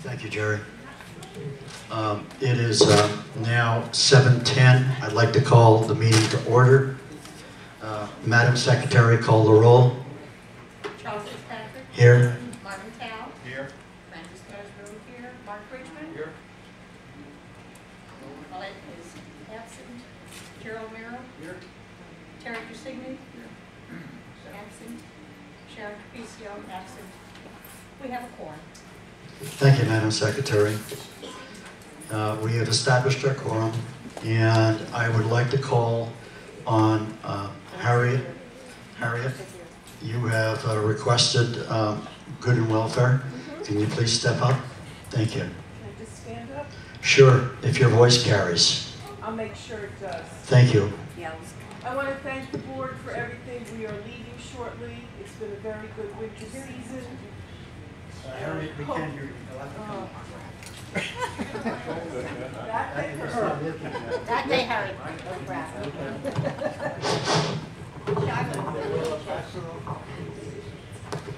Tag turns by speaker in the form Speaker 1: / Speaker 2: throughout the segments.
Speaker 1: Thank you, Jerry. It is now 7:10. I'd like to call the meeting to order. Madam Secretary, call the roll.
Speaker 2: Charles Fitzpatrick.
Speaker 1: Here.
Speaker 2: Marvin Tao.
Speaker 3: Here.
Speaker 2: Francis Cosgrove here. Mark Richmond.
Speaker 3: Here.
Speaker 2: Paulette is absent. Gerald Merrill.
Speaker 3: Here.
Speaker 2: Terry Dusigny. Absent. Sharon Capicio. Absent. We have a quorum.
Speaker 1: Thank you, Madam Secretary. We have established our quorum, and I would like to call on Harriet. Harriet, you have requested good and welfare. Can you please step up? Thank you.
Speaker 4: Can I just stand up?
Speaker 1: Sure, if your voice carries.
Speaker 4: I'll make sure it does.
Speaker 1: Thank you.
Speaker 4: I want to thank the board for everything. We are leaving shortly. It's been a very good winter season.
Speaker 3: Harriet, we can hear you.
Speaker 4: That they heard.
Speaker 2: That day, Harry.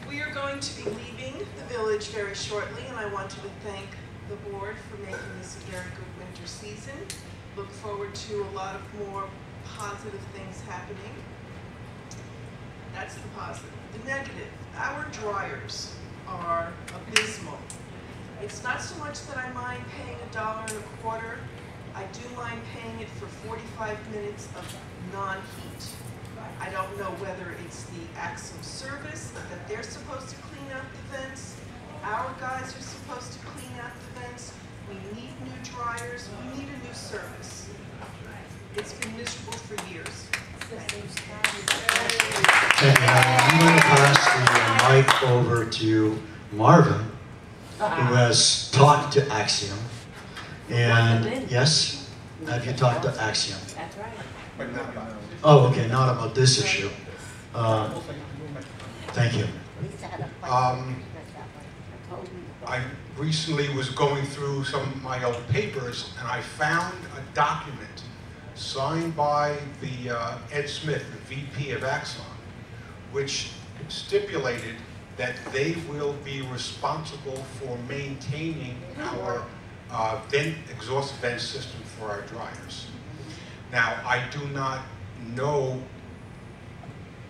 Speaker 4: We are going to be leaving the village very shortly, and I wanted to thank the board for making this a very good winter season. Look forward to a lot of more positive things happening. That's the positive. The negative, our dryers are abysmal. It's not so much that I mind paying $1.25. I do mind paying it for 45 minutes of non-heat. I don't know whether it's the Axum service that they're supposed to clean out the vents. Our guys are supposed to clean out the vents. We need new dryers. We need a new service. It's been miserable for years.
Speaker 1: Thank you. I'm going to pass the mic over to Marvin, who has talked to Axiom. And yes, have you talked to Axiom?
Speaker 2: That's right.
Speaker 3: But not about it.
Speaker 1: Oh, okay, not about this issue. Thank you.
Speaker 3: I recently was going through some of my old papers, and I found a document signed by the Ed Smith, the VP of Axon, which stipulated that they will be responsible for maintaining our exhaust vent system for our dryers. Now, I do not know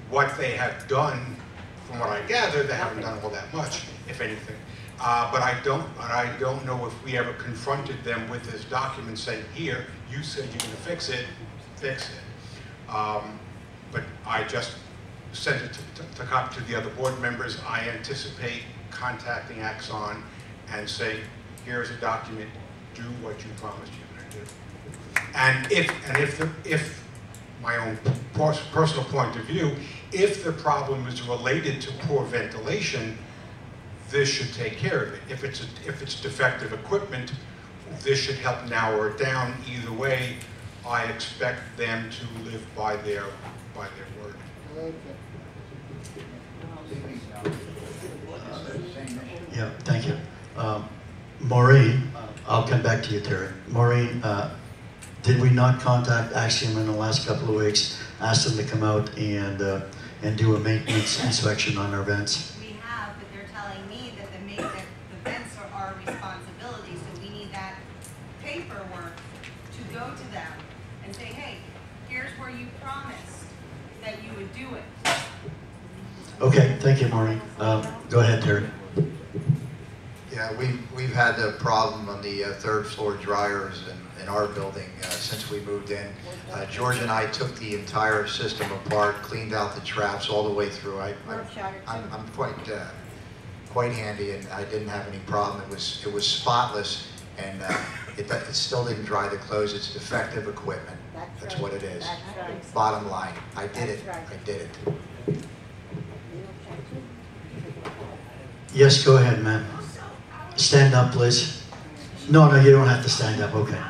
Speaker 3: what they have done. From what I gather, they haven't done all that much, if anything. But I don't know if we ever confronted them with this document saying, here, you said you're gonna fix it, fix it. But I just sent it to the other board members. I anticipate contacting Axon and saying, here's a document, do what you promised you're gonna do. And if my own personal point of view, if the problem is related to poor ventilation, this should take care of it. If it's defective equipment, this should help narrow it down. Either way, I expect them to live by their word.
Speaker 1: Yeah, thank you. Maureen, I'll come back to you, Terry. Maureen, did we not contact Axiom in the last couple of weeks, ask them to come out and do a maintenance inspection on our vents?
Speaker 5: We have, but they're telling me that the vents are our responsibility, so we need that paperwork to go to them and say, hey, here's where you promised that you would do it.
Speaker 1: Okay, thank you, Maureen. Go ahead, Terry.
Speaker 6: Yeah, we've had a problem on the third floor dryers in our building since we moved in. George and I took the entire system apart, cleaned out the traps all the way through. I'm quite handy, and I didn't have any problem. It was spotless, and it still didn't dry the clothes. It's defective equipment. That's what it is. Bottom line, I did it. I did it.
Speaker 1: Yes, go ahead, ma'am. Stand up, please. No, you don't have to stand up. Okay.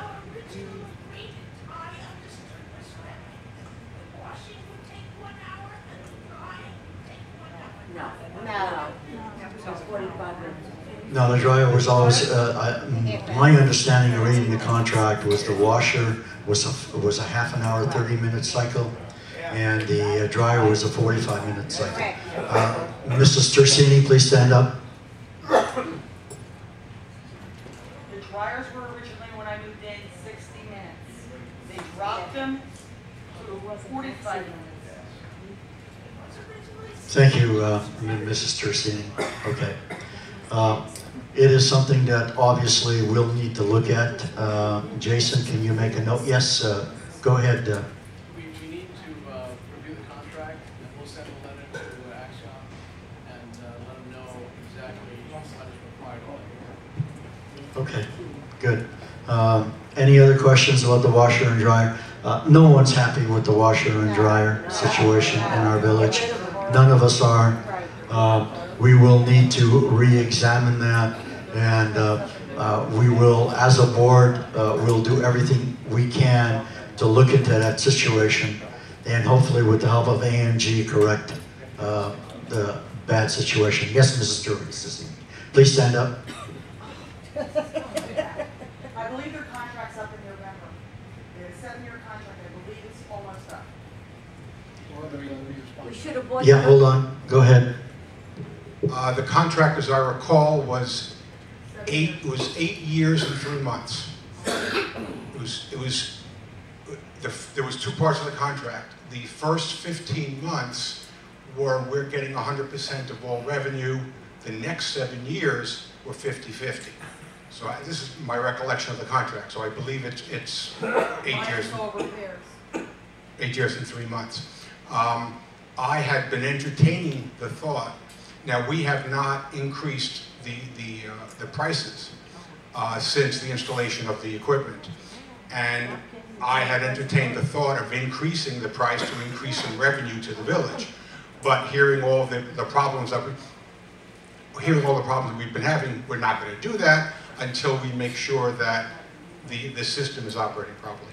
Speaker 1: No, the dryer was always, my understanding of reading the contract was the washer was a half an hour, 30-minute cycle, and the dryer was a 45-minute cycle. Mrs. Tersini, please stand up.
Speaker 2: Right.
Speaker 1: Thank you, Mrs. Tersini. Okay. It is something that obviously we'll need to look at. Jason, can you make a note? Yes, go ahead.
Speaker 7: We need to review the contract, and we'll send a letter to Action and let them know exactly what is required on it.
Speaker 1: Okay, good. Any other questions about the washer and dryer? No one's happy with the washer and dryer situation in our village. None of us are. We will need to re-examine that, and we will, as a board, we'll do everything we can to look into that situation, and hopefully with the help of AMG, correct the bad situation. Yes, Mrs. Turvey, please stand up.
Speaker 8: I believe their contract's up in November. They had a 7-year contract, I believe it's almost up.
Speaker 2: We should have bought.
Speaker 1: Yeah, hold on, go ahead.
Speaker 3: The contract, as I recall, was 8 years and 3 months. There was 2 parts of the contract. The first 15 months were we're getting 100% of all revenue. The next 7 years were 50-50. So this is my recollection of the contract. So I believe it's 8 years. 8 years and 3 months. I had been entertaining the thought. Now we have not increased the prices since the installation of the equipment, and I had entertained the thought of increasing the price to increase in revenue to the village. But hearing all the problems that we've been having, we're not going to do that until we make sure that the system is operating properly.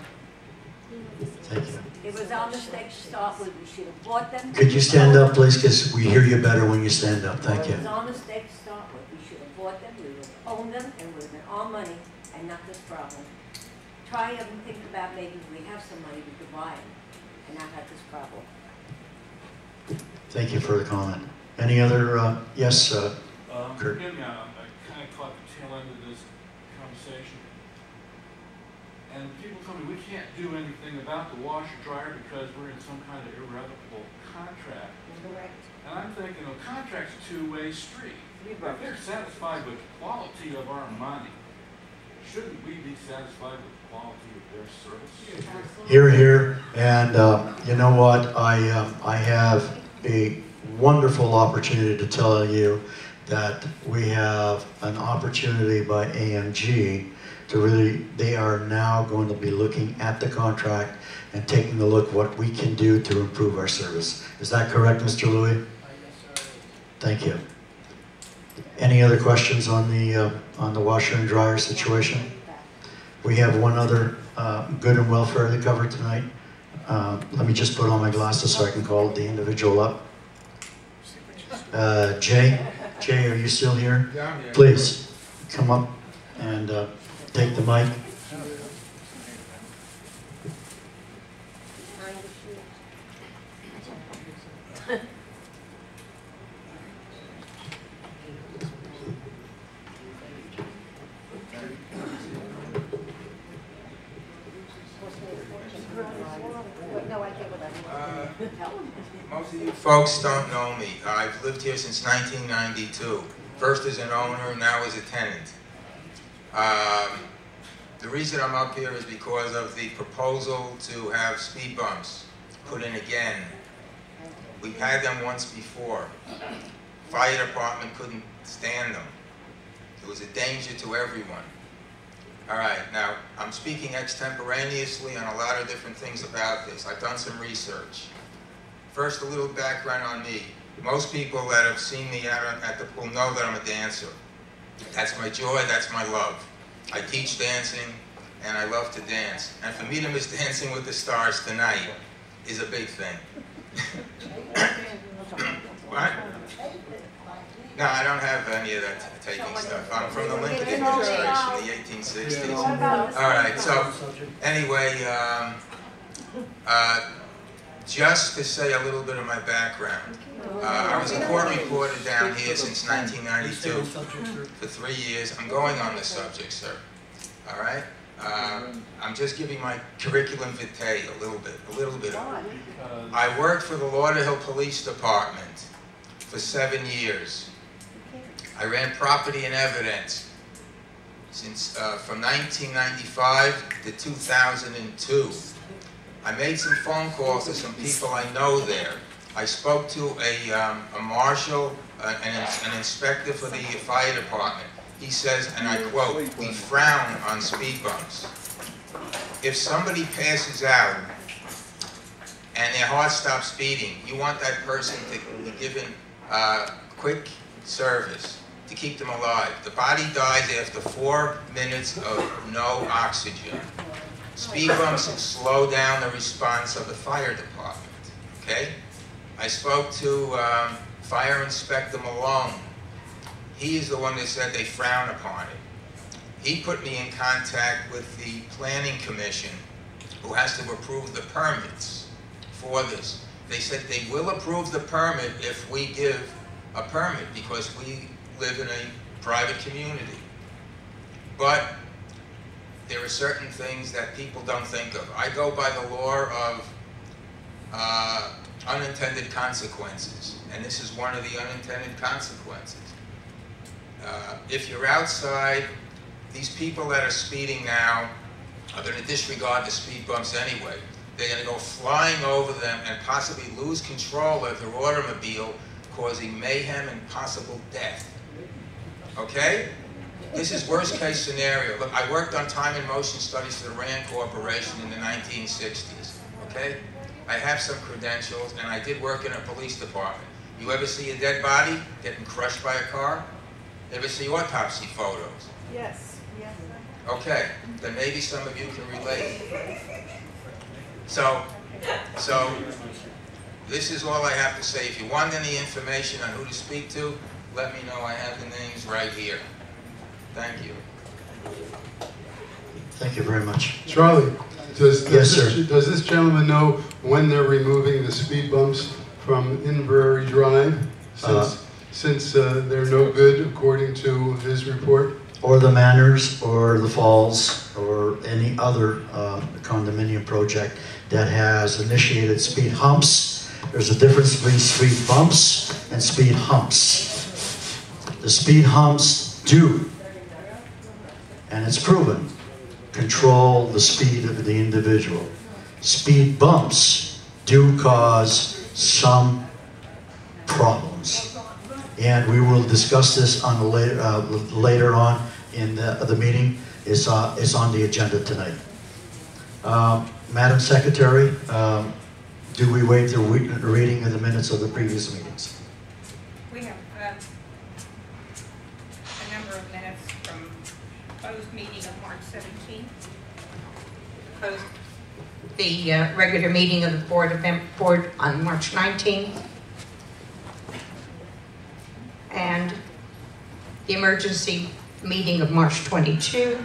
Speaker 1: Thank you.
Speaker 2: It was our mistake to start with. We should have bought them.
Speaker 1: Could you stand up, please, because we hear you better when you stand up. Thank you.
Speaker 2: It was our mistake to start with. We should have bought them, we would have owned them, and it would have been our money and not this problem. Try and think about maybe if we have some money, we could buy them and not have this problem.
Speaker 1: Thank you for the comment. Any other, yes, Kurt?
Speaker 9: Forgive me, I kind of caught the tail end of this conversation. And people tell me we can't do anything about the washer dryer because we're in some kind of irrevocable contract.
Speaker 2: Correct.
Speaker 9: And I'm thinking, a contract's a two-way street. If they're satisfied with the quality of our money, shouldn't we be satisfied with the quality of their service?
Speaker 1: Here, here, and you know what? I have a wonderful opportunity to tell you that we have an opportunity by AMG to really, they are now going to be looking at the contract and taking a look what we can do to improve our service. Is that correct, Mr. Louis?
Speaker 7: Yes, sir.
Speaker 1: Thank you. Any other questions on the washer and dryer situation? We have one other good and welfare to cover tonight. Let me just put on my glasses so I can call the individual up. Jay, are you still here?
Speaker 3: Yeah, I'm here.
Speaker 1: Please come up and take the mic.
Speaker 10: Most of you folks don't know me. I've lived here since 1992. First as an owner, now as a tenant. The reason I'm up here is because of the proposal to have speed bumps put in again. We've had them once before. Fire department couldn't stand them. It was a danger to everyone. All right, now I'm speaking extemporaneously on a lot of different things about this. I've done some research. First, a little background on me. Most people that have seen me out at the pool know that I'm a dancer. That's my joy, that's my love. I teach dancing, and I love to dance. And for me to miss Dancing with the Stars tonight is a big thing. What? No, I don't have any of that taking stuff. I'm from the Lincoln administration in the 1860s. All right, so anyway, just to say a little bit of my background. I was a court reporter down here since 1992 for 3 years. I'm going on the subject, sir. All right? I'm just giving my curriculum vitae a little bit of it. I worked for the Lauderhill Police Department for 7 years. I ran property and evidence since from 1995 to 2002. I made some phone calls to some people I know there. I spoke to a marshal, an inspector for the fire department. He says, and I quote, "We frown on speed bumps. If somebody passes out and their heart stops beating, you want that person to be given quick service to keep them alive. The body dies after 4 minutes of no oxygen. Speed bumps slow down the response of the fire department." Okay? I spoke to Fire Inspector Malone. He is the one that said they frown upon it. He put me in contact with the Planning Commission, who has to approve the permits for this. They said they will approve the permit if we give a permit, because we live in a private community. But there are certain things that people don't think of. I go by the law of unintended consequences, and this is one of the unintended consequences. If you're outside, these people that are speeding now are going to disregard the speed bumps anyway. They're going to go flying over them and possibly lose control of their automobile, causing mayhem and possible death. Okay? This is worst case scenario. Look, I worked on time and motion studies for the RAND Corporation in the 1960s. Okay? I have some credentials, and I did work in a police department. You ever see a dead body getting crushed by a car? Ever see autopsy photos?
Speaker 4: Yes, yes.
Speaker 10: Okay, then maybe some of you can relate. So this is all I have to say. If you want any information on who to speak to, let me know. I have the names right here. Thank you.
Speaker 1: Thank you very much.
Speaker 11: Charlie, does this gentleman know when they're removing the speed bumps from Inverrary Drive? Since they're no good, according to his report?
Speaker 1: Or the Manors, or the Falls, or any other condominium project that has initiated speed humps. There's a difference between speed bumps and speed humps. The speed humps do, and it's proven, control the speed of the individual. Speed bumps do cause some problems. And we will discuss this on the later on in the meeting. It's on the agenda tonight. Madam Secretary, do we waive the reading of the minutes of the previous meetings?
Speaker 12: We have a number of minutes from closed meeting of March 17th. Closed the regular meeting of the board on March 19th. And the emergency meeting of March 22,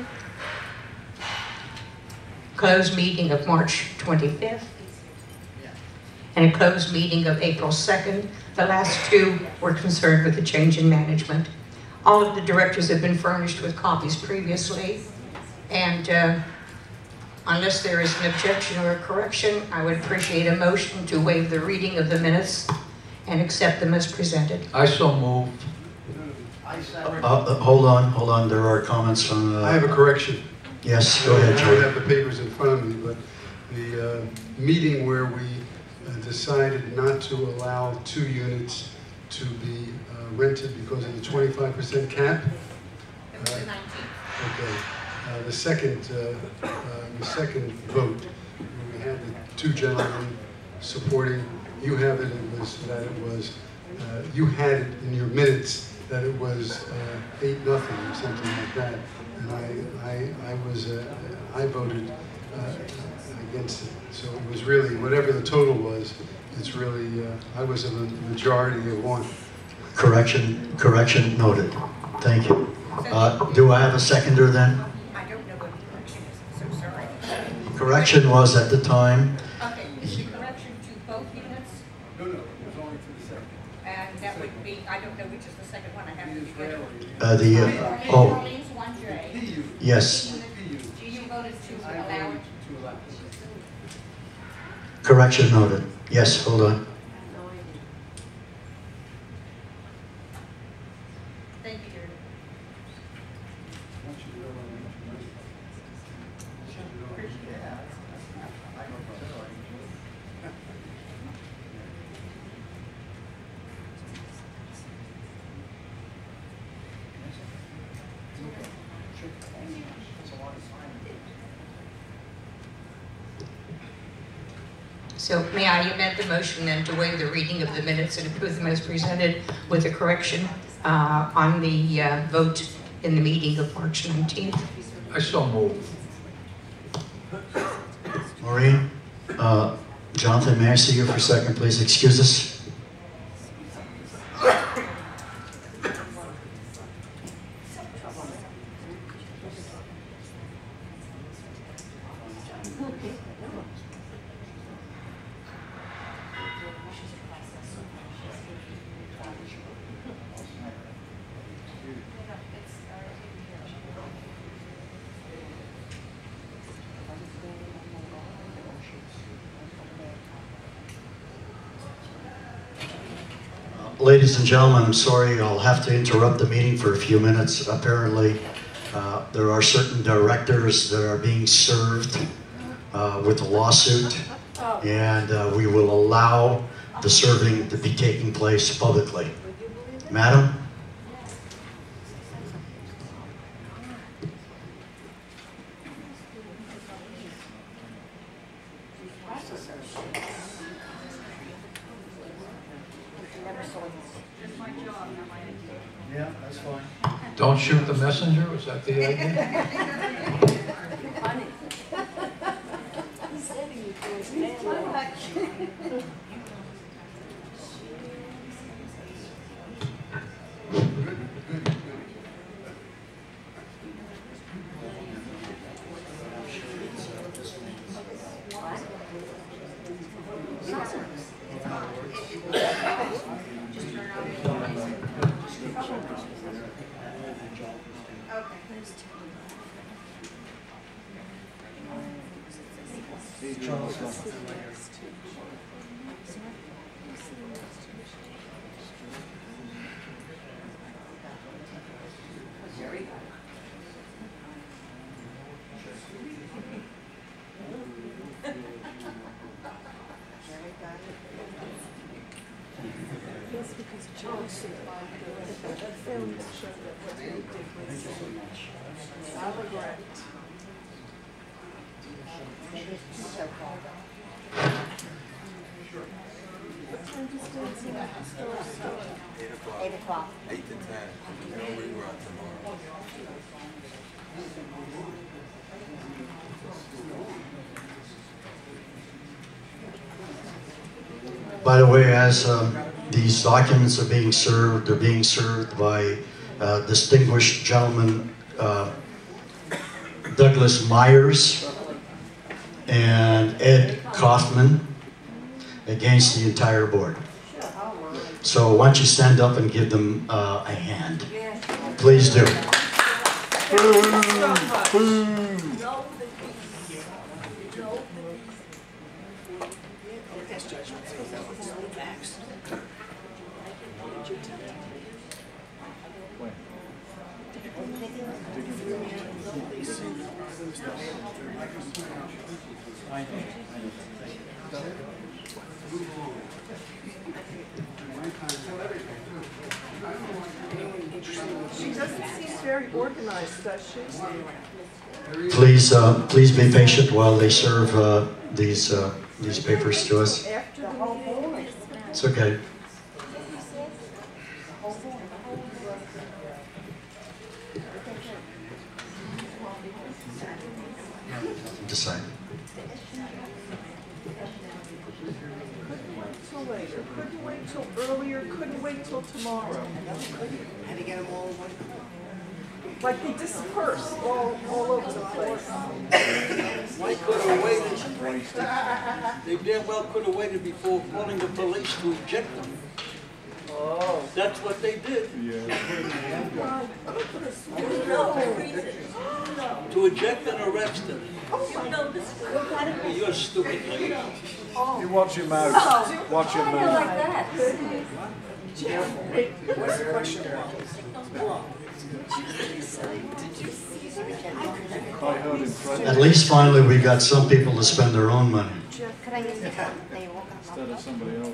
Speaker 12: closed meeting of March 25th, and a closed meeting of April 2nd. The last two were concerned with the change in management. All of the directors have been furnished with copies previously, and unless there is an objection or a correction, I would appreciate a motion to waive the reading of the minutes and accept them as presented.
Speaker 9: I so move.
Speaker 1: Hold on, there are comments from...
Speaker 11: I have a correction.
Speaker 1: Yes, go ahead,
Speaker 11: I
Speaker 1: Joe.
Speaker 11: don't have the papers in front of me, but the meeting where we decided not to allow 2 units to be rented because of the 25% cap.
Speaker 12: It was the 19th.
Speaker 11: Okay. The second vote, we had the 2 gentlemen supporting. You have it. It was that it was. You had it in your minutes that it was 8-0 or something like that, and I voted against it. So it was really whatever the total was. It's really I was a majority of 1.
Speaker 1: Correction noted. Thank you. Do I have a seconder then?
Speaker 12: I don't know what the correction is, I'm so sorry.
Speaker 1: Correction was at the time.
Speaker 12: Okay, is the correction to both units?
Speaker 9: No, it was only to the second.
Speaker 12: And that would be, I don't know which is the second one, I have to schedule.
Speaker 1: Oh,
Speaker 12: Orleans 1J.
Speaker 1: yes.
Speaker 12: You voted
Speaker 1: Correction noted. Yes, hold on.
Speaker 5: Thank you, Jerry.
Speaker 12: So may I amend the motion then to waive the reading of the minutes and approve them as presented with a correction on the vote in the meeting of March 19th?
Speaker 13: I so move.
Speaker 1: Maureen, Jonathan, may I see you for a second, please? Excuse us. Ladies and gentlemen, I'm sorry, I'll have to interrupt the meeting for a few minutes. Apparently, there are certain directors that are being served with a lawsuit, and we will allow the serving to be taking place publicly. Madam? Yeah, that's fine.
Speaker 13: Don't shoot the messenger, is that the idea?
Speaker 1: By the way, as these documents are being served, they're being served by distinguished gentleman Douglas Myers and Ed Kaufman against the entire board. So why don't you stand up and give them a hand? Please do.
Speaker 4: She doesn't seem very organized, does she?
Speaker 1: Please, please be patient while they serve these papers to us. It's okay. Decide.
Speaker 4: Couldn't wait till later, couldn't wait till earlier, couldn't wait till tomorrow.
Speaker 8: Had to get them all one.
Speaker 4: Like they disperse all over the place.
Speaker 14: Why could have waited? They damn well could have waited before calling the police to eject them.
Speaker 4: Oh.
Speaker 14: That's what they did. To eject and arrest them. You're a stupid lady.
Speaker 15: You watch your mouth. Watch your mouth.
Speaker 2: like that.
Speaker 8: What's the question?
Speaker 15: I heard him threaten
Speaker 1: At least finally we got some people to spend their own money.
Speaker 15: instead of somebody else.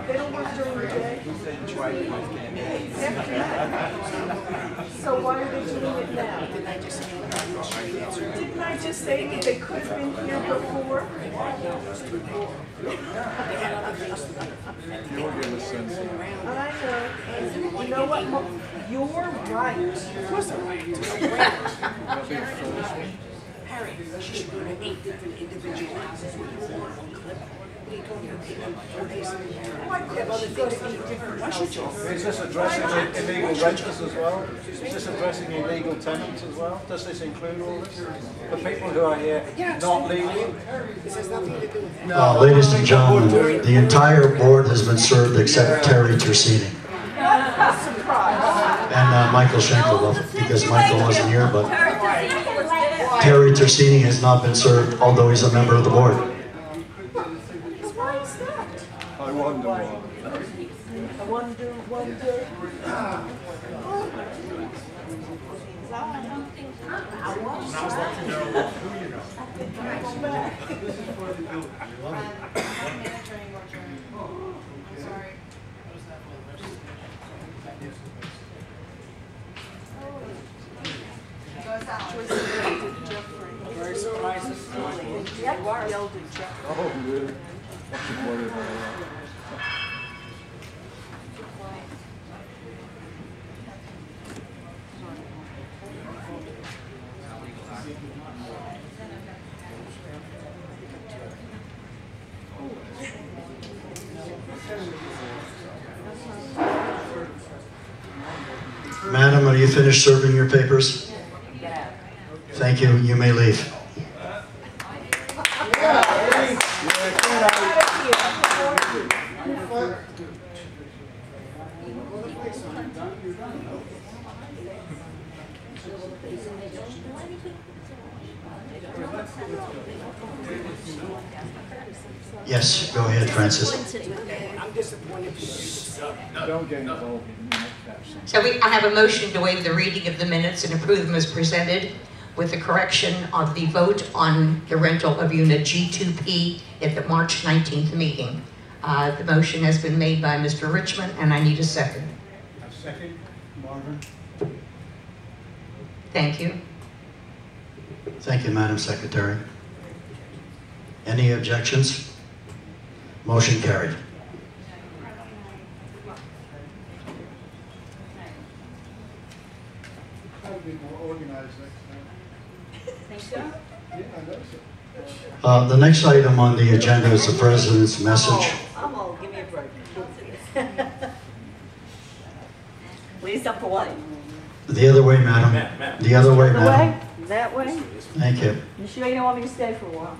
Speaker 4: They don't work during the day? So why are they doing it now? Didn't I just say that they could have been here before? I know. And you know what? You're right. Of course I'm right.
Speaker 8: Harry, she should go to 8 different individual houses with your one clip. We go to pick them 4 days a week. Why couldn't she go to 8 different houses?
Speaker 15: Is this addressing illegal renters as well? Is this addressing illegal tenants as well? Does this include all this? The people who are here not legal?
Speaker 8: This has nothing to do with that.
Speaker 1: Ladies and gentlemen, the entire board has been served except Terry Tersini. And Michael Schenkel, because Michael wasn't here, but Terry Tersini has not been served, although he's a member of the board.
Speaker 15: I wonder why.
Speaker 4: I wonder.
Speaker 8: Very surprised.
Speaker 4: Yelled at Jeff.
Speaker 15: Oh, really? I should worry about that.
Speaker 1: Madam, are you finished serving your papers? Thank you. You may leave. Yes, go ahead, Francis.
Speaker 8: I'm disappointed.
Speaker 15: Don't get involved in that.
Speaker 12: So I have a motion to waive the reading of the minutes and approve them as presented with the correction of the vote on the rental of unit G2P at the March 19th meeting. The motion has been made by Mr. Richmond, and I need a second.
Speaker 15: A second, Marvin.
Speaker 12: Thank you.
Speaker 1: Thank you, Madam Secretary. Any objections? Motion carried.
Speaker 15: That'll be more organized next time.
Speaker 4: Think so?
Speaker 15: Yeah, I know so.
Speaker 1: The next item on the agenda is the President's message.
Speaker 16: I'm old, give me a break. Please up away.
Speaker 1: The other way, madam. The other way, madam.
Speaker 16: That way?
Speaker 1: Thank you.
Speaker 16: You sure you don't want me to stay for a while?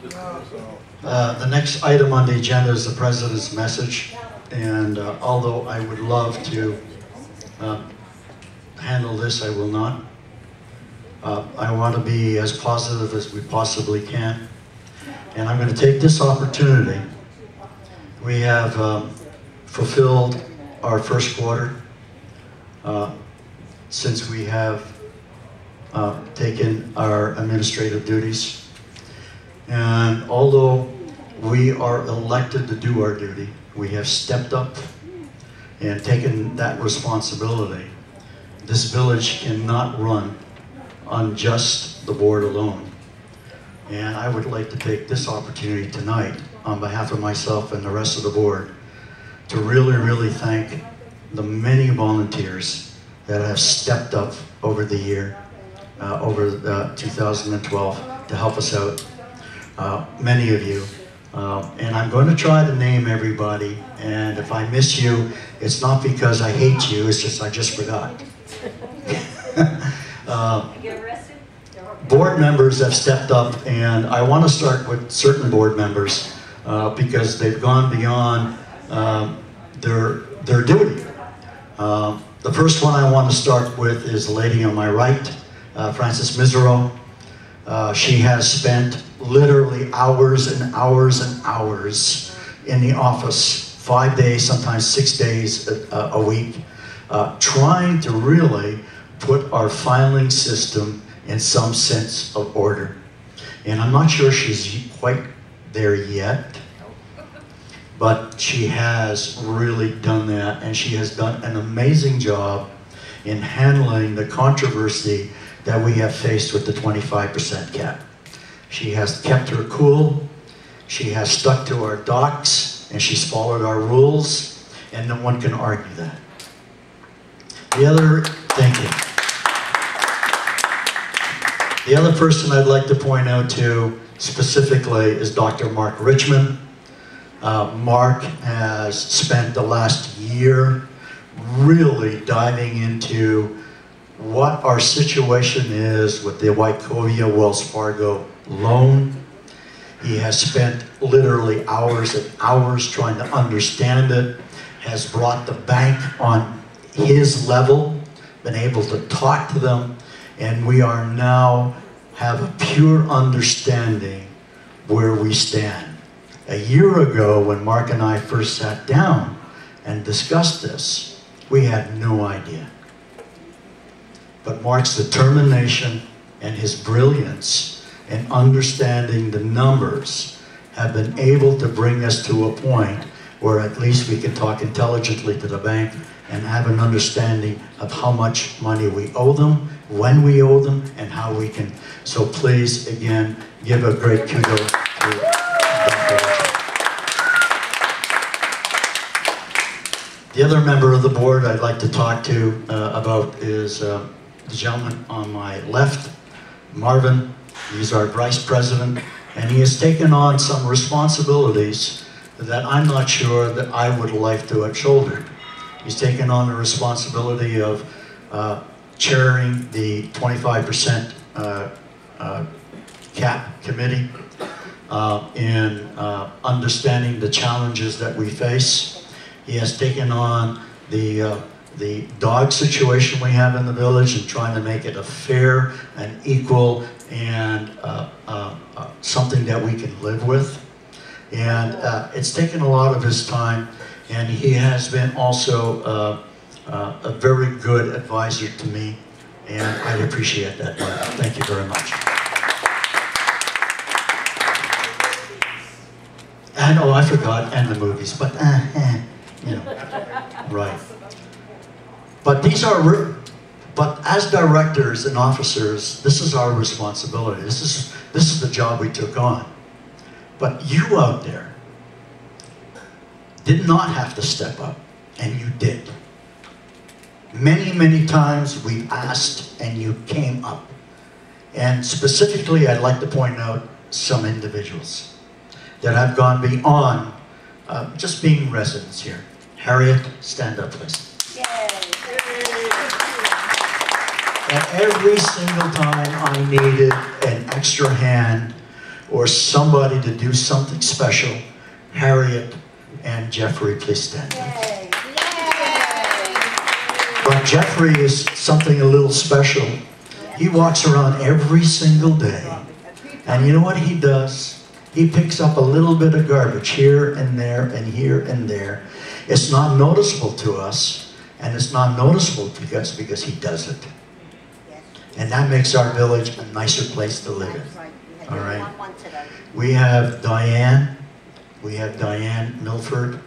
Speaker 1: The next item on the agenda is the President's message. And although I would love to handle this, I will not. I want to be as positive as we possibly can. And I'm going to take this opportunity. We have fulfilled our first quarter since we have taken our administrative duties. And although we are elected to do our duty, we have stepped up and taken that responsibility. This village cannot run on just the board alone. And I would like to take this opportunity tonight, on behalf of myself and the rest of the board, to really, really thank the many volunteers that have stepped up over the year, over 2012, to help us out. Many of you. And I'm going to try to name everybody, and if I miss you, it's not because I hate you, it's just I just forgot.
Speaker 2: Get arrested?
Speaker 1: Board members have stepped up, and I want to start with certain board members because they've gone beyond their duty. The first one I want to start with is the lady on my right, Frances Misero. She has spent literally hours and hours and hours in the office, 5 days, sometimes 6 days a week, trying to really put our filing system in some sense of order. And I'm not sure she's quite there yet, but she has really done that, and she has done an amazing job in handling the controversy that we have faced with the 25% cap. She has kept her cool, she has stuck to our docs, and she's followed our rules, and no one can argue that. The other, thank you. The other person I'd like to point out to specifically is Dr. Mark Richmond. Mark has spent the last year really diving into what our situation is with the Wachovia Wells Fargo loan. He has spent literally hours and hours trying to understand it, has brought the bank on his level, been able to talk to them, and we are now have a pure understanding where we stand. A year ago, when Mark and I first sat down and discussed this, we had no idea. But Mark's determination and his brilliance in understanding the numbers have been able to bring us to a point where at least we can talk intelligently to the bank and have an understanding of how much money we owe them, when we owe them, and how we can. So please, again, give a great kudos to Dr. Richard. The other member of the board I'd like to talk to about is the gentleman on my left, Marvin. He's our vice president, and he has taken on some responsibilities that I'm not sure that I would like to have shouldered. He's taken on the responsibility of chairing the 25% cap committee in understanding the challenges that we face. He has taken on the dog situation we have in the village and trying to make it a fair and equal and something that we can live with. And it's taken a lot of his time, and he has been also a very good advisor to me, and I appreciate that. Thank you very much. And oh, I forgot, and the movies, but you know, right. But these are, but as directors and officers, this is our responsibility. This is the job we took on. But you out there did not have to step up, and you did. Many, many times we've asked, and you came up. And specifically, I'd like to point out some individuals that have gone beyond just being residents here. Harriet, stand up, please. And every single time I needed an extra hand or somebody to do something special, Harriet and Jeffrey, please stand up. But Jeffrey is something a little special. He walks around every single day, and you know what he does? He picks up a little bit of garbage here and there and here and there. It's not noticeable to us, and it's not noticeable because he does it. And that makes our village a nicer place to live in. All right. We have Diane. We have Diane Milford.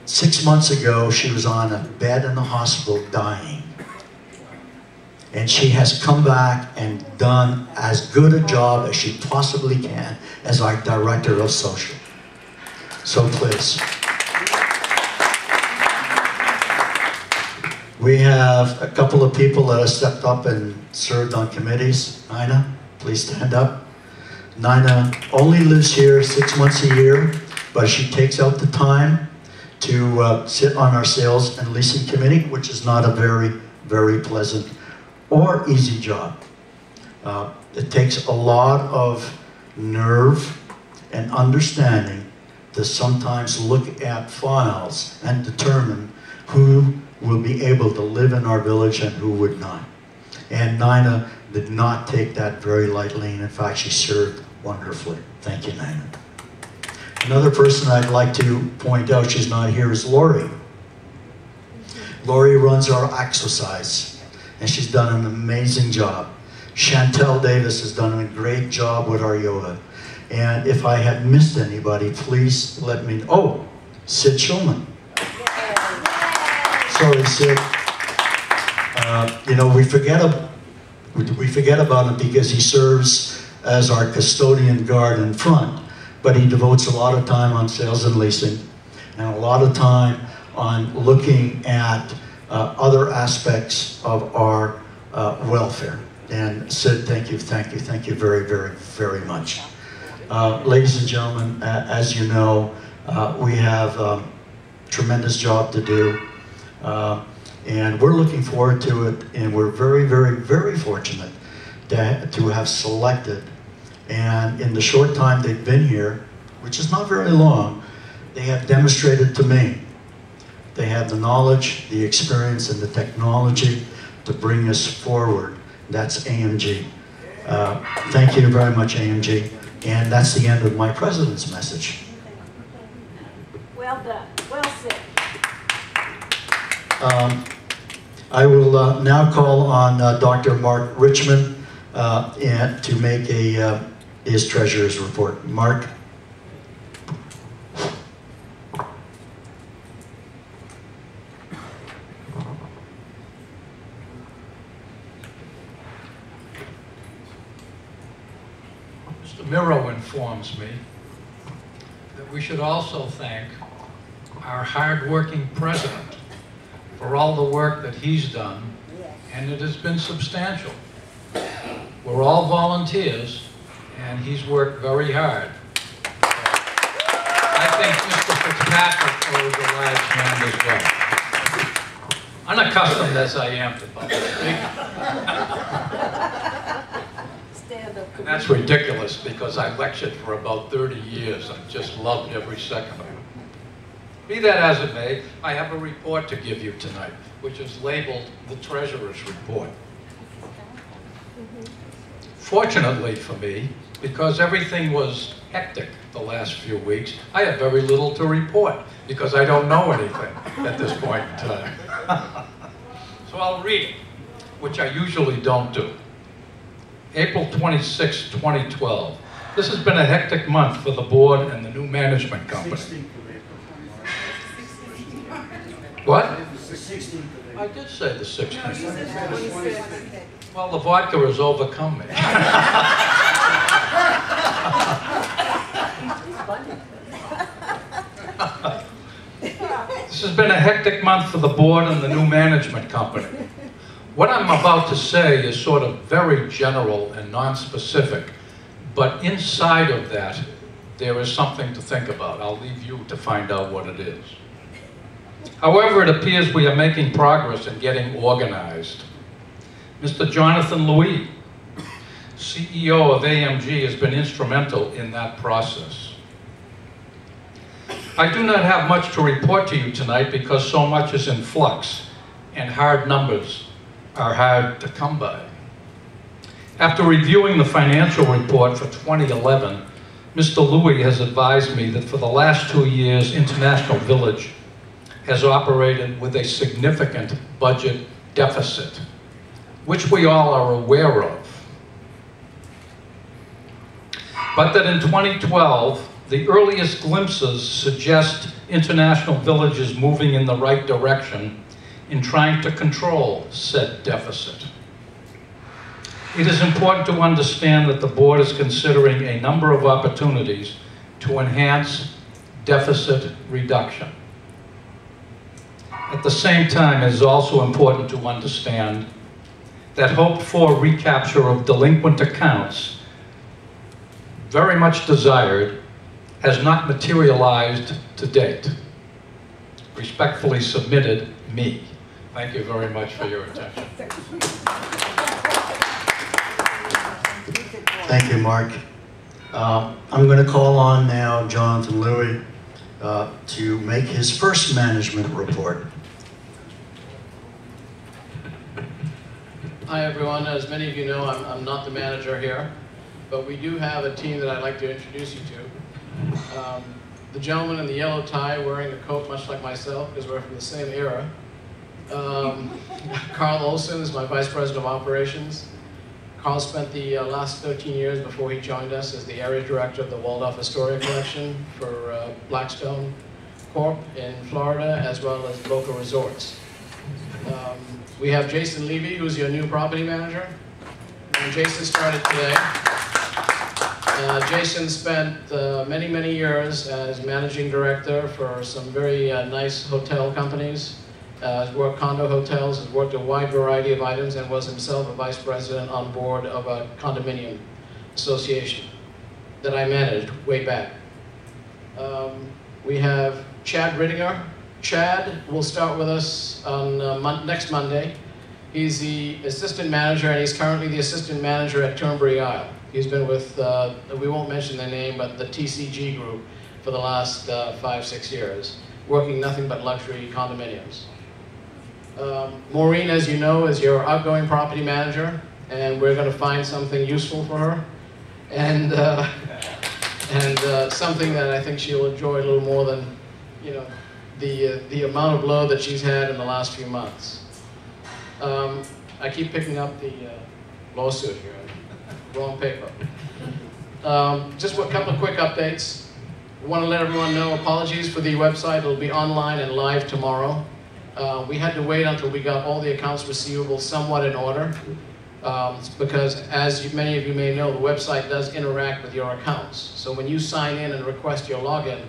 Speaker 1: 6 months ago, she was on a bed in the hospital dying. And she has come back and done as good a job as she possibly can as our Director of Social. So please. We have a couple of people that have stepped up and served on committees. Nina, please stand up. Nina only lives here 6 months a year, but she takes out the time to sit on our sales and leasing committee, which is not a very, very pleasant or easy job. It takes a lot of nerve and understanding to sometimes look at files and determine who will be able to live in our village and who would not. And Nina did not take that very lightly, and in fact, she served wonderfully. Thank you, Nina. Another person I'd like to point out, she's not here, is Lori. Lori runs our exercise, and she's done an amazing job. Chantel Davis has done a great job with our yoga. And if I have missed anybody, please let me know. Oh, Sid Schulman. Sorry, Sid. You know, we forget about him because he serves as our custodian guard in front, but he devotes a lot of time on sales and leasing and a lot of time on looking at other aspects of our welfare. And Sid, thank you very, very, very much. Ladies and gentlemen, as you know, we have a tremendous job to do. And we're looking forward to it, and we're very, very, very fortunate to have selected. And in the short time they've been here, which is not very long, they have demonstrated to me they have the knowledge, the experience, and the technology to bring us forward. That's AMG. Thank you very much, AMG. And that's the end of my president's message.
Speaker 16: Well done. Well said.
Speaker 1: I will now call on Dr. Mark Richmond to make his treasurer's report. Mark.
Speaker 13: Mr. Miro informs me that we should also thank our hard-working president for all the work that he's done, and it has been substantial. We're all volunteers, and he's worked very hard. I think Mr. Fitzpatrick owes a large hand as well. Unaccustomed as I am to public speaking. And that's ridiculous because I lectured for about 30 years. I just loved every second of it. Be that as it may, I have a report to give you tonight, which is labeled the Treasurer's Report. Fortunately for me, because everything was hectic the last few weeks, I have very little to report because I don't know anything at this point in time. So I'll read it, which I usually don't do. April 26, 2012. This has been a hectic month for the board and the new management company. What? I did say the 16th. Well, the vodka has overcome me. This has been a hectic month for the board and the new management company. What I'm about to say is sort of very general and non-specific, but inside of that, there is something to think about. I'll leave you to find out what it is. However, it appears we are making progress in getting organized. Mr. Jonathan Louis, CEO of AMG, has been instrumental in that process. I do not have much to report to you tonight because so much is in flux and hard numbers are hard to come by. After reviewing the financial report for 2011, Mr. Louis has advised me that for the last 2 years, International Village has operated with a significant budget deficit, which we all are aware of. But that in 2012, the earliest glimpses suggest International Village is moving in the right direction in trying to control said deficit. It is important to understand that the board is considering a number of opportunities to enhance deficit reduction. At the same time, it is also important to understand that hoped-for recapture of delinquent accounts, very much desired, has not materialized to date. Respectfully submitted, me. Thank you very much for your attention.
Speaker 1: Thank you, Mark. I'm going to call on now Jonathan Louie to make his first management report.
Speaker 7: Hi everyone, as many of you know, I'm not the manager here, but we do have a team that I'd like to introduce you to. The gentleman in the yellow tie wearing a coat much like myself, because we're from the same era. Carl Olson is my Vice President of Operations. Carl spent the last 13 years before he joined us as the Area Director of the Waldorf Astoria Collection for Blackstone Corp in Florida, as well as local resorts. We have Jason Levy, who's your new property manager. And Jason started today. Jason spent many, many years as managing director for some very nice hotel companies. Has worked condo hotels, has worked a wide variety of items, and was himself a vice president on board of a condominium association that I managed way back. We have Chad Rittinger. Chad will start with us on next Monday. He's the assistant manager, and he's currently the assistant manager at Turnberry Isle. He's been with, we won't mention their name, but the TCG group for the last 5-6 years, working nothing but luxury condominiums. Maureen, as you know, is your outgoing property manager, and we're going to find something useful for her, and something that I think she'll enjoy a little more than, you know, the amount of load that she's had in the last few months. I keep picking up the lawsuit here, wrong paper. Just a couple of quick updates. I want to let everyone know, apologies for the website, it'll be online and live tomorrow. We had to wait until we got all the accounts receivable somewhat in order, because as many of you may know, the website does interact with your accounts. So when you sign in and request your login,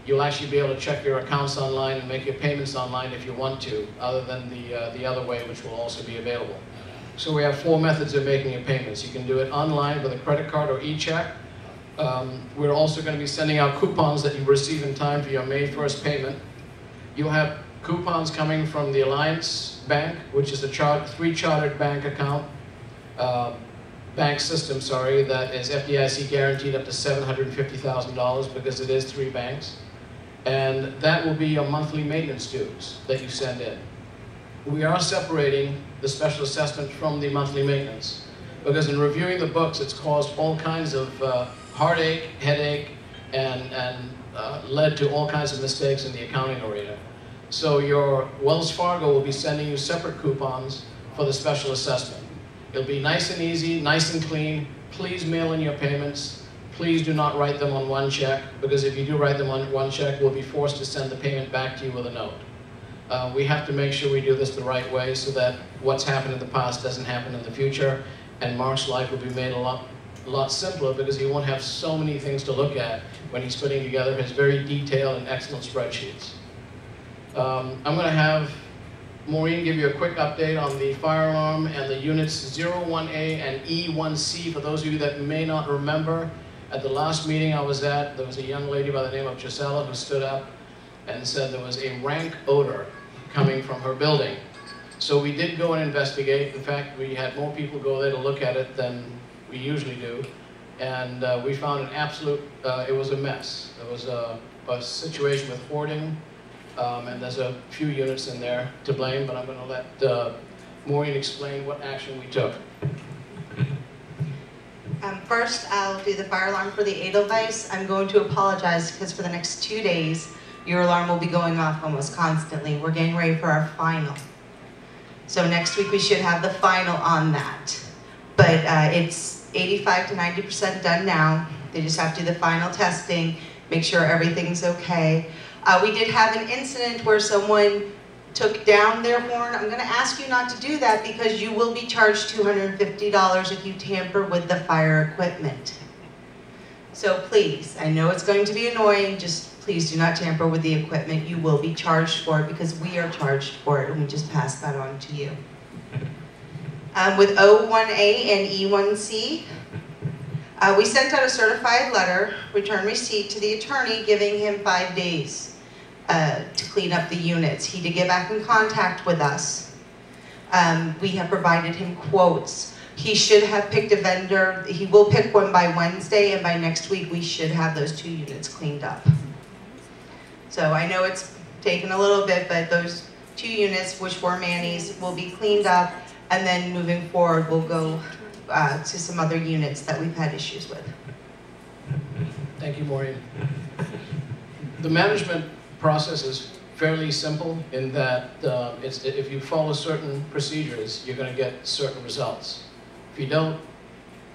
Speaker 7: you'll actually be able to check your accounts online and make your payments online if you want to, other than the other way, which will also be available. So we have 4 methods of making your payments. You can do it online with a credit card or e-check. We're also going to be sending out coupons that you receive in time for your May 1st payment. You'll have coupons coming from the Alliance Bank, which is a 3 chartered bank account, bank system, sorry, that is FDIC guaranteed up to $750,000 because it is 3 banks. And that will be your monthly maintenance dues that you send in. We are separating the special assessment from the monthly maintenance, because in reviewing the books, it's caused all kinds of heartache, headache, and led to all kinds of mistakes in the accounting arena. So your Wells Fargo will be sending you separate coupons for the special assessment. It'll be nice and easy, nice and clean. Please mail in your payments. Please do not write them on one check, because if you do write them on one check, we'll be forced to send the payment back to you with a note. We have to make sure we do this the right way so that what's happened in the past doesn't happen in the future, and Mark's life will be made a lot simpler, because he won't have so many things to look at when he's putting together his very detailed and excellent spreadsheets. I'm going to have Maureen give you a quick update on the fire alarm and the units 01A and E1C. For those of you that may not remember, at the last meeting I was at, there was a young lady by the name of Gisela who stood up and said there was a rank odor coming from her building. So we did go and investigate. In fact, we had more people go there to look at it than we usually do. And we found an absolute, it was a mess. There was a situation with hoarding, and there's a few units in there to blame, but I'm going to let Maureen explain what action we took.
Speaker 17: First, I'll do the fire alarm for the Edelweiss. I'm going to apologize because for the next 2 days, your alarm will be going off almost constantly. We're getting ready for our final. So next week we should have the final on that. But it's 85 to 90% done now. They just have to do the final testing, make sure everything's okay. We did have an incident where someone took down their horn. I'm going to ask you not to do that because you will be charged $250 if you tamper with the fire equipment. So please, I know it's going to be annoying, just please do not tamper with the equipment. You will be charged for it because we are charged for it, and we just pass that on to you. With O1A and E1C, we sent out a certified letter, return receipt, to the attorney giving him 5 days to clean up the units. He did get back in contact with us. We have provided him quotes. He should have picked a vendor. He will pick one by Wednesday, and by next week we should have those 2 units cleaned up. So I know it's taken a little bit, but those 2 units, which were Manny's, will be cleaned up, and then moving forward we'll go to some other units that we've had issues with.
Speaker 7: Thank you, Maureen. The management process is fairly simple in that if you follow certain procedures, you're going to get certain results. If you don't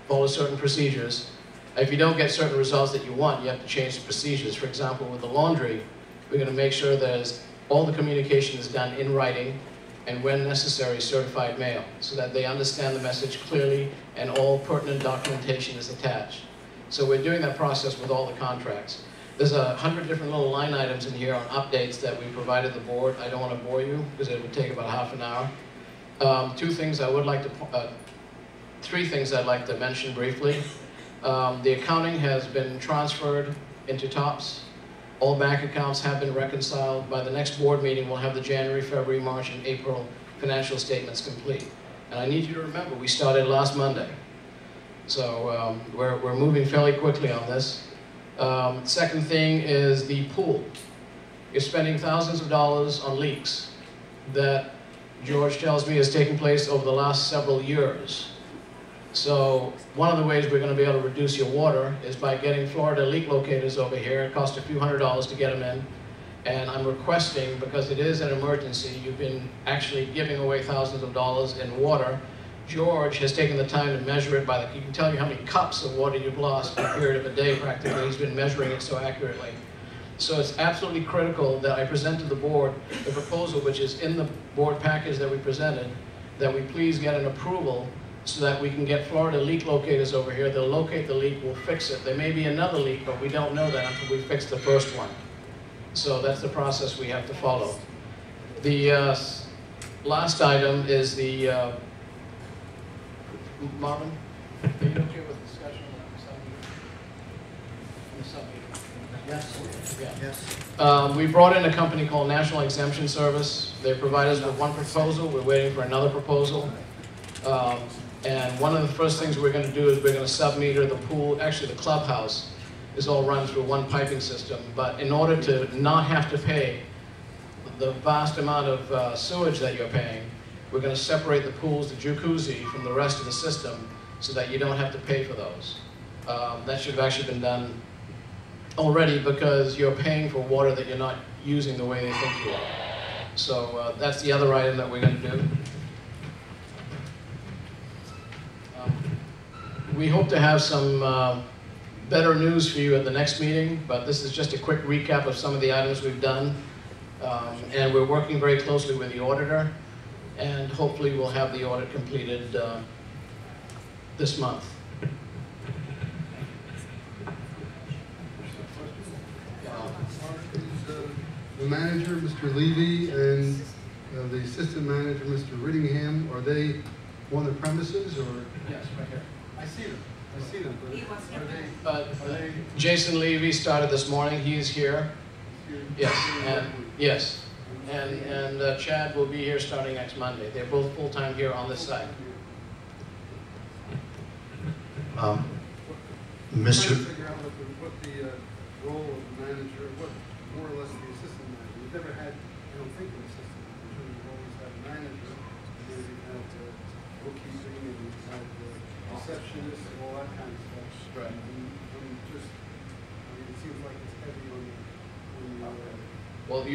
Speaker 7: follow certain procedures, if you don't get certain results that you want, you have to change the procedures. For example, with the laundry, we're going to make sure there's all the communication is done in writing and when necessary, certified mail, so that they understand the message clearly and all pertinent documentation is attached. So we're doing that process with all the contracts. There's 100 different little line items in here on updates that we provided the board. I don't want to bore you because it would take about half an hour. 3 things I'd like to mention briefly. The accounting has been transferred into TOPS. All bank accounts have been reconciled. By the next board meeting, we'll have the January, February, March, and April financial statements complete. And I need you to remember, we started last Monday. So we're moving fairly quickly on this. Second thing is the pool. You're spending thousands of dollars on leaks that George tells me has taken place over the last several years. So one of the ways we're going to be able to reduce your water is by getting Florida leak locators over here. It costs a few $100s to get them in. And I'm requesting, because it is an emergency, you've been actually giving away thousands of dollars in water. George has taken the time to measure it by he can tell you how many cups of water you've lost in a period of a day practically. He's been measuring it so accurately. So it's absolutely critical that I present to the board the proposal, which is in the board package that we presented, that we please get an approval so that we can get Florida leak locators over here. They'll locate the leak, we'll fix it. There may be another leak, but we don't know that until we fix the first one. So that's the process we have to follow. The last item is the, Marvin, are you okay with discussion on the submeeting? Yes. Yeah. Yes. We brought in a company called National Exemption Service. They provided us with one proposal. We're waiting for another proposal. And one of the first things we're going to do is we're going to sub-meter the pool. Actually, the clubhouse is all run through one piping system. But in order to not have to pay the vast amount of sewage that you're paying, we're going to separate the pools, the jacuzzi, from the rest of the system so that you don't have to pay for those. That should have actually been done already because you're paying for water that you're not using the way they think you are. So that's the other item that we're going to do. We hope to have some better news for you at the next meeting, but this is just a quick recap of some of the items we've done. And we're working very closely with the auditor, and hopefully we'll have the audit completed this month.
Speaker 11: The manager, Mr. Levy, and the assistant manager, Mr. Rittingham, are they on the premises or?
Speaker 7: Yes, right here.
Speaker 11: I see them. I see them. But are they?
Speaker 7: Jason Levy started this morning. He's here. Yes, and yes, and Chad will be here starting next Monday. They're both full-time here on this site.
Speaker 11: Mr. Figure out what the role of the manager, what more or less the assistant manager. We've never had, I don't think, an assistant manager. We've always had a manager. We've had bookkeeping and we've had receptionists and all that kind of stuff.
Speaker 7: Right.
Speaker 11: And just, I mean, it seems like it's heavy on the
Speaker 7: well,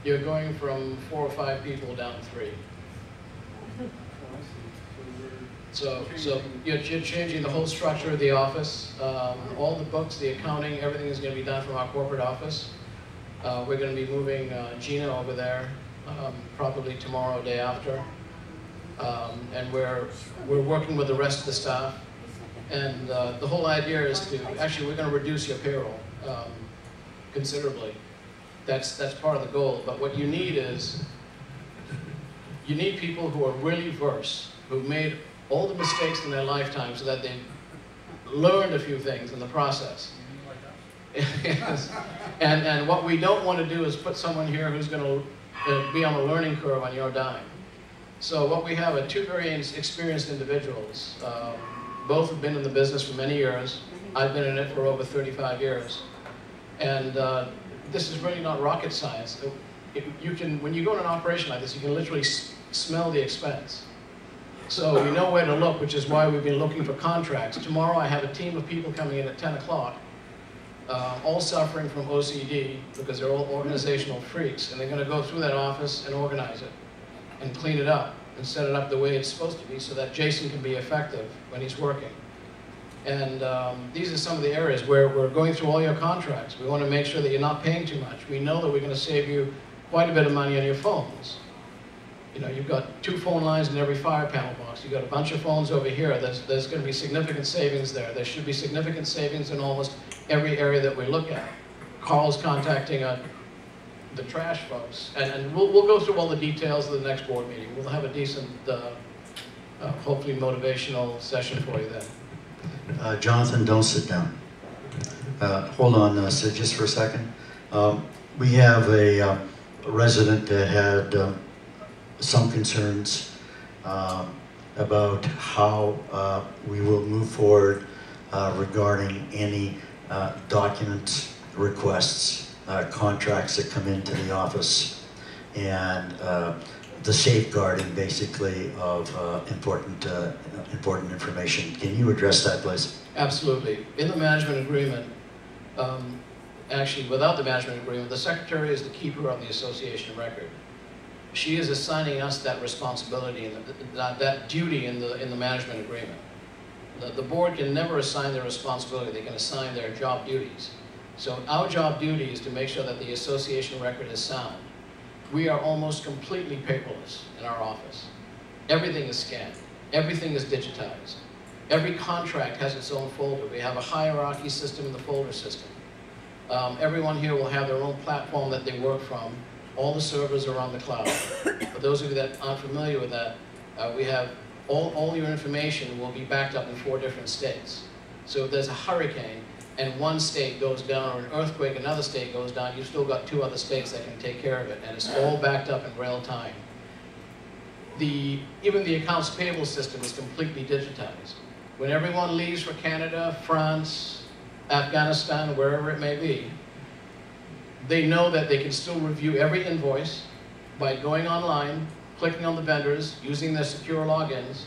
Speaker 7: you're going from 4 or 5 people down to 3. So you're changing the whole structure of the office. All the books, the accounting, everything is going to be done from our corporate office. We're going to be moving Gina over there probably tomorrow or day after. And we're working with the rest of the staff. And the whole idea is to, actually we're going to reduce your payroll considerably. That's part of the goal. But what you need is, you need people who are really versed, who've made all the mistakes in their lifetime so that they've learned a few things in the process. Yes. And what we don't want to do is put someone here who's going to be on a learning curve on your dime. So what we have are two very experienced individuals. Both have been in the business for many years. I've been in it for over 35 years. And this is really not rocket science. You can, when you go to an operation like this, you can literally smell the expense. So we know where to look, which is why we've been looking for contracts. Tomorrow I have a team of people coming in at 10 o'clock, all suffering from OCD because they're all organizational freaks, and they're going to go through that office and organize it and clean it up and set it up the way it's supposed to be so that Jason can be effective when he's working. And these are some of the areas where we're going through all your contracts. We want to make sure that you're not paying too much. We know that we're going to save you quite a bit of money on your phones. You know, you've got 2 phone lines in every fire panel box. You've got a bunch of phones over here. There's going to be significant savings there. There should be significant savings in almost every area that we look at. Carl's contacting the trash folks. And we'll go through all the details of the next board meeting. We'll have a decent, hopefully motivational session for you then.
Speaker 1: Jonathan, don't sit down. Hold on, Sid, just for a second. We have a resident that had some concerns about how we will move forward regarding any document requests, contracts that come into the office, and the safeguarding, basically, of important information. Can you address that, please?
Speaker 7: Absolutely. In the management agreement, actually, without the management agreement, the secretary is the keeper of the association record. She is assigning us that responsibility and that duty in the management agreement. The board can never assign their responsibility. They can assign their job duties. So our job duty is to make sure that the association record is sound. We are almost completely paperless in our office. Everything is scanned. Everything is digitized. Every contract has its own folder. We have a hierarchy system in the folder system. Everyone here will have their own platform that they work from. All the servers are on the cloud. For those of you that aren't familiar with that, we have all your information will be backed up in 4 different states. So if there's a hurricane and one state goes down, or an earthquake, another state goes down, you've still got 2 other states that can take care of it, and it's all backed up in real time. Even the accounts payable system is completely digitized. When everyone leaves for Canada, France, Afghanistan, wherever it may be, they know that they can still review every invoice by going online, clicking on the vendors, using their secure logins.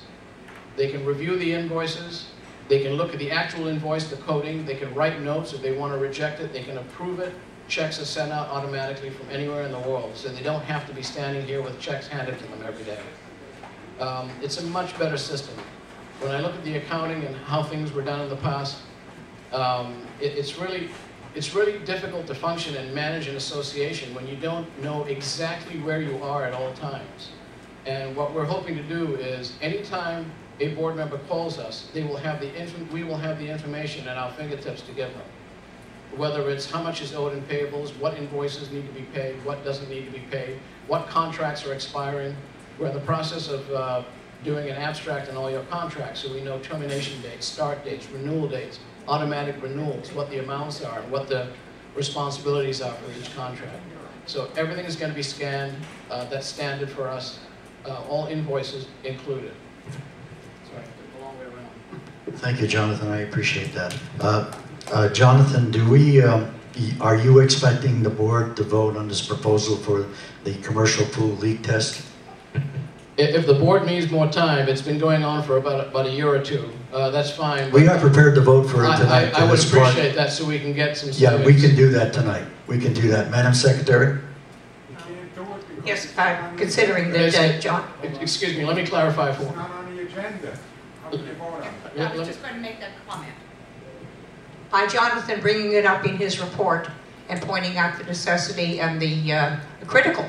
Speaker 7: They can review the invoices. They can look at the actual invoice, the coding. They can write notes if they want to reject it. They can approve it. Checks are sent out automatically from anywhere in the world, so they don't have to be standing here with checks handed to them every day. It's a much better system. When I look at the accounting and how things were done in the past, it's really difficult to function and manage an association when you don't know exactly where you are at all times. And what we're hoping to do is, anytime a board member calls us, we will have the information at our fingertips to give them. Whether it's how much is owed in payables, what invoices need to be paid, what doesn't need to be paid, what contracts are expiring. We're in the process of doing an abstract on all your contracts, so we know termination dates, start dates, renewal dates, automatic renewals, what the amounts are, and what the responsibilities are for each contract. So everything is going to be scanned. That's standard for us. All invoices included. Sorry, a long way around.
Speaker 1: Thank you, Jonathan. I appreciate that. Jonathan, are you expecting the board to vote on this proposal for the commercial pool leak test?
Speaker 7: If the board needs more time, it's been going on for about a year or 2. That's fine.
Speaker 1: We are prepared to vote for it tonight.
Speaker 7: I would appreciate that, so we can get some savings.
Speaker 1: Yeah, we can do that tonight. We can do that. Madam Secretary?
Speaker 12: Yes, considering that, John...
Speaker 7: Excuse me, let me clarify for you.
Speaker 18: It's not on the agenda. How can you vote on it?
Speaker 5: I was just going to make that comment.
Speaker 12: By Jonathan bringing it up in his report, and pointing out the necessity and the critical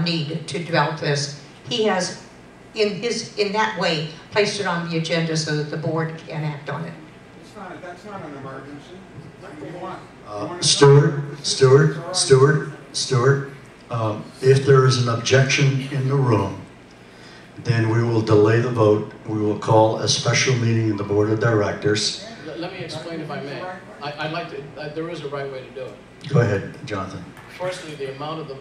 Speaker 12: need to develop this. He has, in that way, placed it on the agenda so that the board can act on it.
Speaker 18: That's not an emergency. What do you want?
Speaker 1: Stuart, if there is an objection in the room, then we will delay the vote. We will call a special meeting in the Board of Directors.
Speaker 7: Let me explain if I may. I'd like to, there is a right way to do it.
Speaker 1: Go ahead, Jonathan.
Speaker 7: Firstly, the amount of the,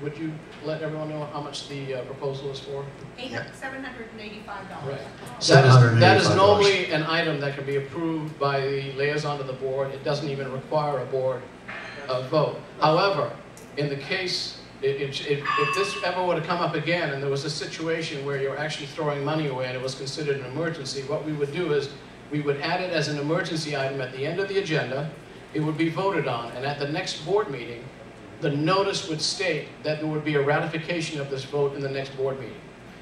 Speaker 7: would you let everyone know how much the proposal is for?
Speaker 5: $785.
Speaker 7: Right. That is normally an item that can be approved by the liaison to the board. It doesn't even require a board vote. However, in the case, if this ever were to come up again and there was a situation where you're actually throwing money away and it was considered an emergency, what we would do is we would add it as an emergency item at the end of the agenda. It would be voted on, and at the next board meeting, the notice would state that there would be a ratification of this vote in the next board meeting.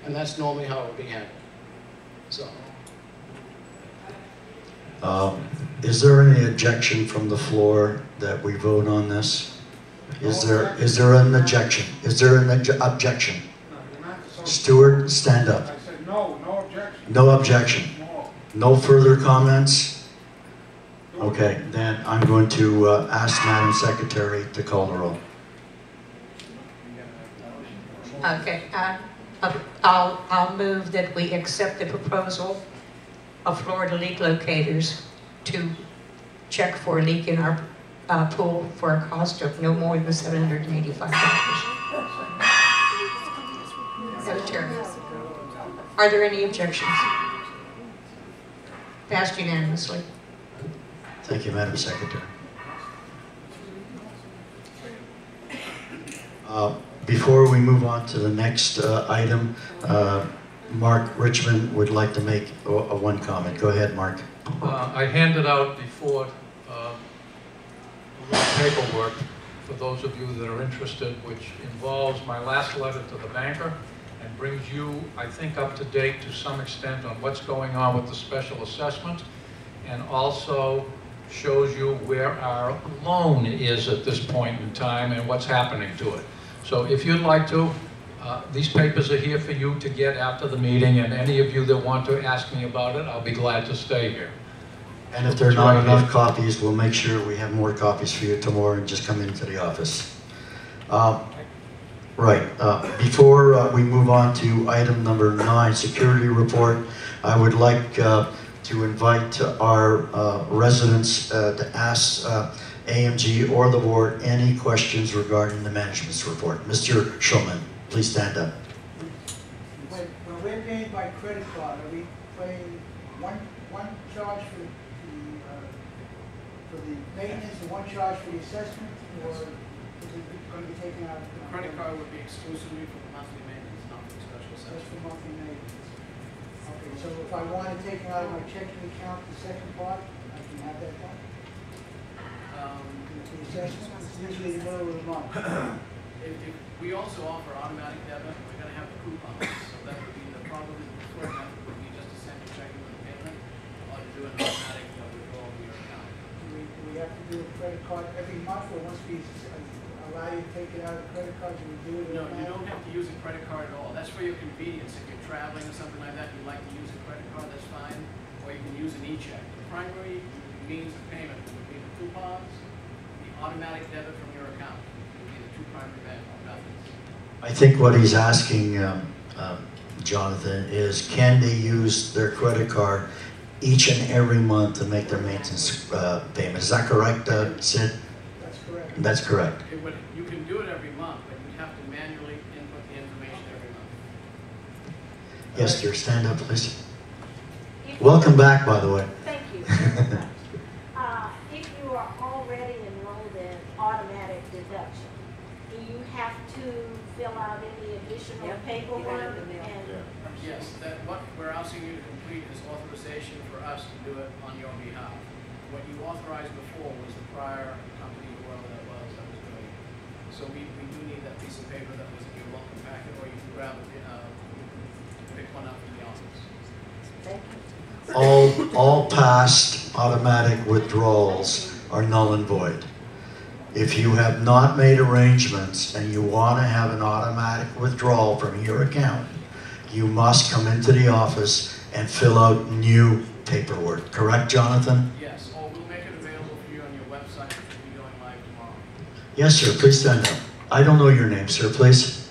Speaker 7: And that's normally how it would be handled. So.
Speaker 1: Is there any objection from the floor that we vote on this? Is there an objection? Is there an objection? Stuart, stand up.
Speaker 18: I said no objection.
Speaker 1: No objection. No further comments? Okay, then I'm going to ask Madam Secretary to call the roll.
Speaker 12: Okay, I'll move that we accept the proposal of Florida Leak Locators to check for a leak in our pool for a cost of no more than $785. Secretary, are there any objections? Passed unanimously.
Speaker 1: Thank you, Madam Secretary. Before we move on to the next item, Mark Richmond would like to make one comment. Go ahead, Mark.
Speaker 13: I handed out before a little paperwork for those of you that are interested, which involves my last letter to the banker and brings you, I think, up to date to some extent on what's going on with the special assessment, and also shows you where our loan is at this point in time and what's happening to it. So if you'd like to, these papers are here for you to get after the meeting, and any of you that want to ask me about it, I'll be glad to stay here.
Speaker 1: And if there are not enough copies, we'll make sure we have more copies for you tomorrow and just come into the office. Before we move on to item number 9, security report, I would like to invite our residents to ask AMG or the board any questions regarding the management's report. Mr. Schulman, please stand up.
Speaker 19: When we're paying by credit card, are we paying one charge for the maintenance and one charge for the assessment, or is it going to be taken out?
Speaker 7: The credit card would be exclusively for the monthly maintenance, not for the special assessment.
Speaker 19: Just for monthly maintenance. Okay, so if I want to take it out of my checking account, the second part, I can have that done? The assessment, it's usually the middle of the month.
Speaker 7: We also offer automatic debit. We're going to have the coupons, so that would be the probably the preferred method would be just to send a check with a payment, or to do an automatic withdrawal of your account.
Speaker 19: Do we have to do a credit card every month, or once we allow you to take it out of the credit card, do we do it?
Speaker 7: No, you don't have to use a credit card at all. That's for your convenience. If you're traveling or something like that, you like to use a credit card, that's fine. Or you can use an e-check. The primary means of payment would be the coupons, the automatic debit from your account. Would be the two primary methods.
Speaker 1: I think what he's asking, Jonathan, is can they use their credit card each and every month to make their maintenance payment? Is that correct, Sid?
Speaker 19: That's correct.
Speaker 1: That's correct.
Speaker 7: You can do it every month, but you'd have to manually input the information every month.
Speaker 1: Yes, dear, stand up, please. Welcome back, by the way.
Speaker 16: Thank you very much. If you are already enrolled in automatic deduction, do you have to fill out any additional paperwork?
Speaker 7: Yes, what we're asking you to complete is authorization for us to do it on your behalf. What you authorized before was the prior company, whoever that was doing it. So we do need that piece of paper that was in your welcome packet, or you can grab it, pick one up in the office.
Speaker 16: Thank you.
Speaker 1: All past automatic withdrawals are null and void. If you have not made arrangements and you want to have an automatic withdrawal from your account, you must come into the office and fill out new paperwork. Correct, Jonathan?
Speaker 7: Yes, or we'll make it available for you on your website, which will be going live tomorrow.
Speaker 1: Yes, sir. Please stand up. I don't know your name, sir. Please.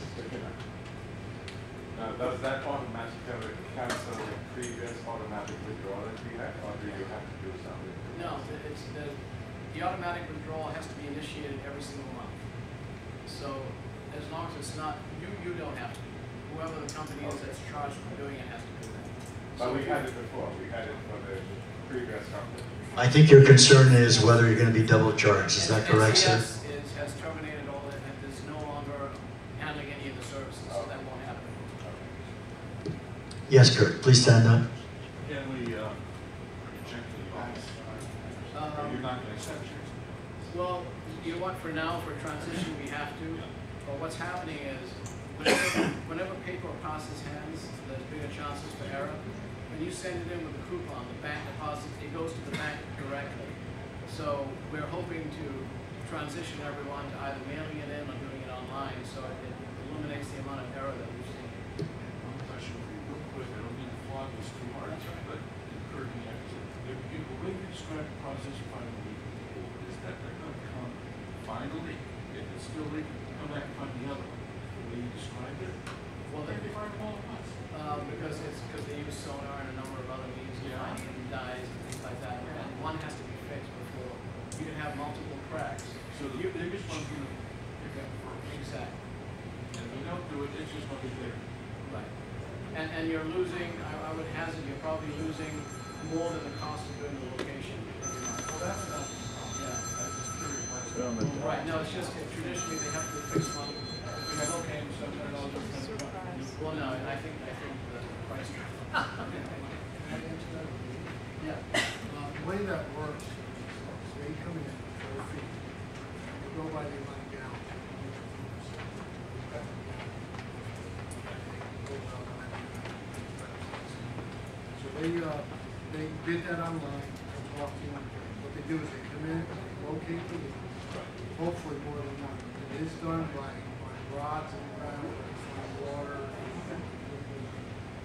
Speaker 20: Does that automatically cancel the previous automatic withdrawal that we had, or do you have to do something?
Speaker 7: No, it's the automatic withdrawal has to be initiated every single month. So as long as it's not, you don't have to. Whoever the company is that's charged with doing it has to do that.
Speaker 20: But we had it before. We had it for the previous company.
Speaker 1: I think your concern is whether you're going to be double charged. Is that correct, sir?
Speaker 7: SES has terminated all that and is no longer handling any of the services, so that won't happen.
Speaker 1: Yes, Kurt. Please stand up.
Speaker 9: Can we reject the bonds? Are you not going to accept it?
Speaker 7: Well, you know what, for now, for transition, we have to. But what's happening is, whenever paper passes hands, there's bigger chances for error. When you send it in with a coupon, the bank deposits, it goes to the bank directly. So we're hoping to transition everyone to either mailing it in or doing it online, so it eliminates the amount of error that we've seen.
Speaker 9: One question for you real quick. I don't mean to flog this too hard, but it occurred to me after. The way you describe the process of finding the people, is that they're going to come finally? It's still they can come back and find the other one. The way you described it?
Speaker 7: Well,
Speaker 9: they find them all at once.
Speaker 7: Because they use sonar and a number of other means of finding it and dyes and things like that. And one has to be fixed before. You can have multiple cracks.
Speaker 9: So the biggest one's going to pick up first.
Speaker 7: Exactly.
Speaker 9: And if they don't do it, it's just going to be there.
Speaker 7: Right. And you're losing, I would hazard, you're probably losing more than the cost of doing the location every month.
Speaker 9: Well, that's not,
Speaker 7: yeah.
Speaker 9: I'm just curious.
Speaker 7: Right, no, it's just traditionally they have to be fixed one. We locate them, so well, no, and I think the price.
Speaker 19: Yeah. The way that works is they come in for a fee. You go by the amount of gallons. So they did that online. I talked to them. What they do is they come in, locate the leak, hopefully more than one. It is done by rods and ground, by water.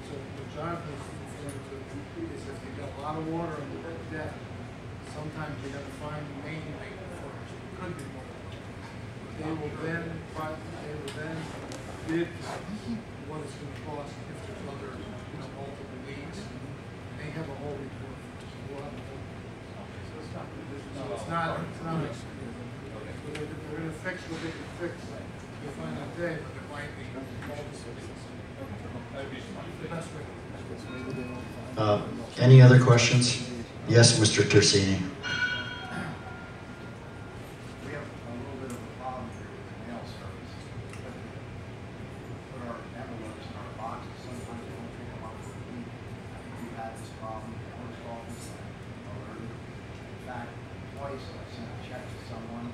Speaker 19: So what Jonathan's referring to is if you've got a lot of water in the depth, sometimes you got to find the main main first. It could be more. They will then bid what it's going to cost if there's other, multiple leaks. They have a whole report. So it's not. They're going to fix what they can fix. You'll find out there, but it might be the best way.
Speaker 1: Any other questions? Yes, Mr. Tersini.
Speaker 6: We have a little bit of a problem here with the mail service. Put our envelopes in our boxes, sometimes they don't pick them up for a week. I think we've had this problem in the post office. In fact, twice I sent a check to someone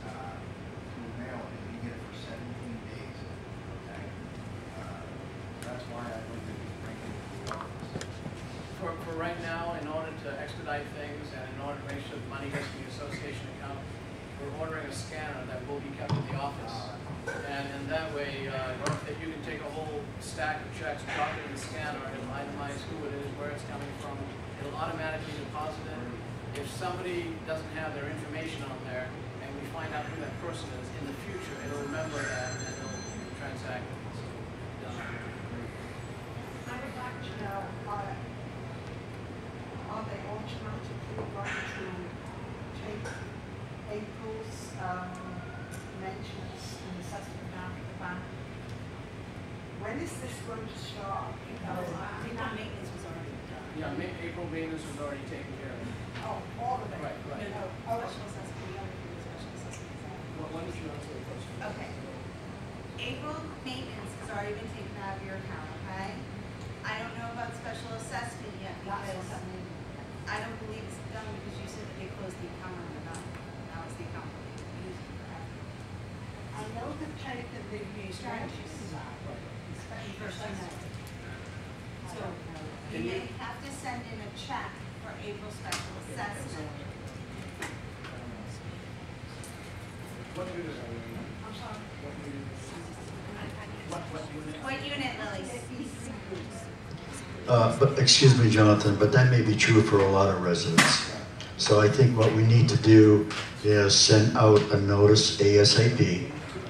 Speaker 6: through mail, and you get it for 17 days. Okay? That's why I looked at bringing it to the office.
Speaker 7: For right now, in order to expedite things and in order to make sure the money gets to the association account, we're ordering a scanner that will be kept in the office. And in that way, if you can take a whole stack of checks, drop it in the scanner, it'll itemize who it is, where it's coming from. It'll automatically deposit it. If somebody doesn't have their information on there, and we find out who that person is, in the future, it'll remember that and it'll transact it. So,
Speaker 16: I would like to know, are they automatically going to take April's maintenance and assessment down to the bank? When is this going to start?
Speaker 5: April maintenance was already done.
Speaker 7: Yeah, April maintenance was already taken care of.
Speaker 16: Oh, all of it?
Speaker 7: Right, right.
Speaker 5: No, special assessment, we already did the special assessment.
Speaker 7: Why don't you answer the question?
Speaker 5: Okay. April maintenance has already been taken out of your account, okay? I don't know about special assessment yet because I don't believe it's done because you said that they closed the account on the night. That was the account that they used for that.
Speaker 16: I know they've taken the charges out, especially for Sunday.
Speaker 5: So you may have to send in a check for April special assessment.
Speaker 19: What unit are you in?
Speaker 5: I'm sorry.
Speaker 19: What unit?
Speaker 5: What unit, Lily?
Speaker 1: But excuse me, Jonathan, but that may be true for a lot of residents. So I think what we need to do is send out a notice ASAP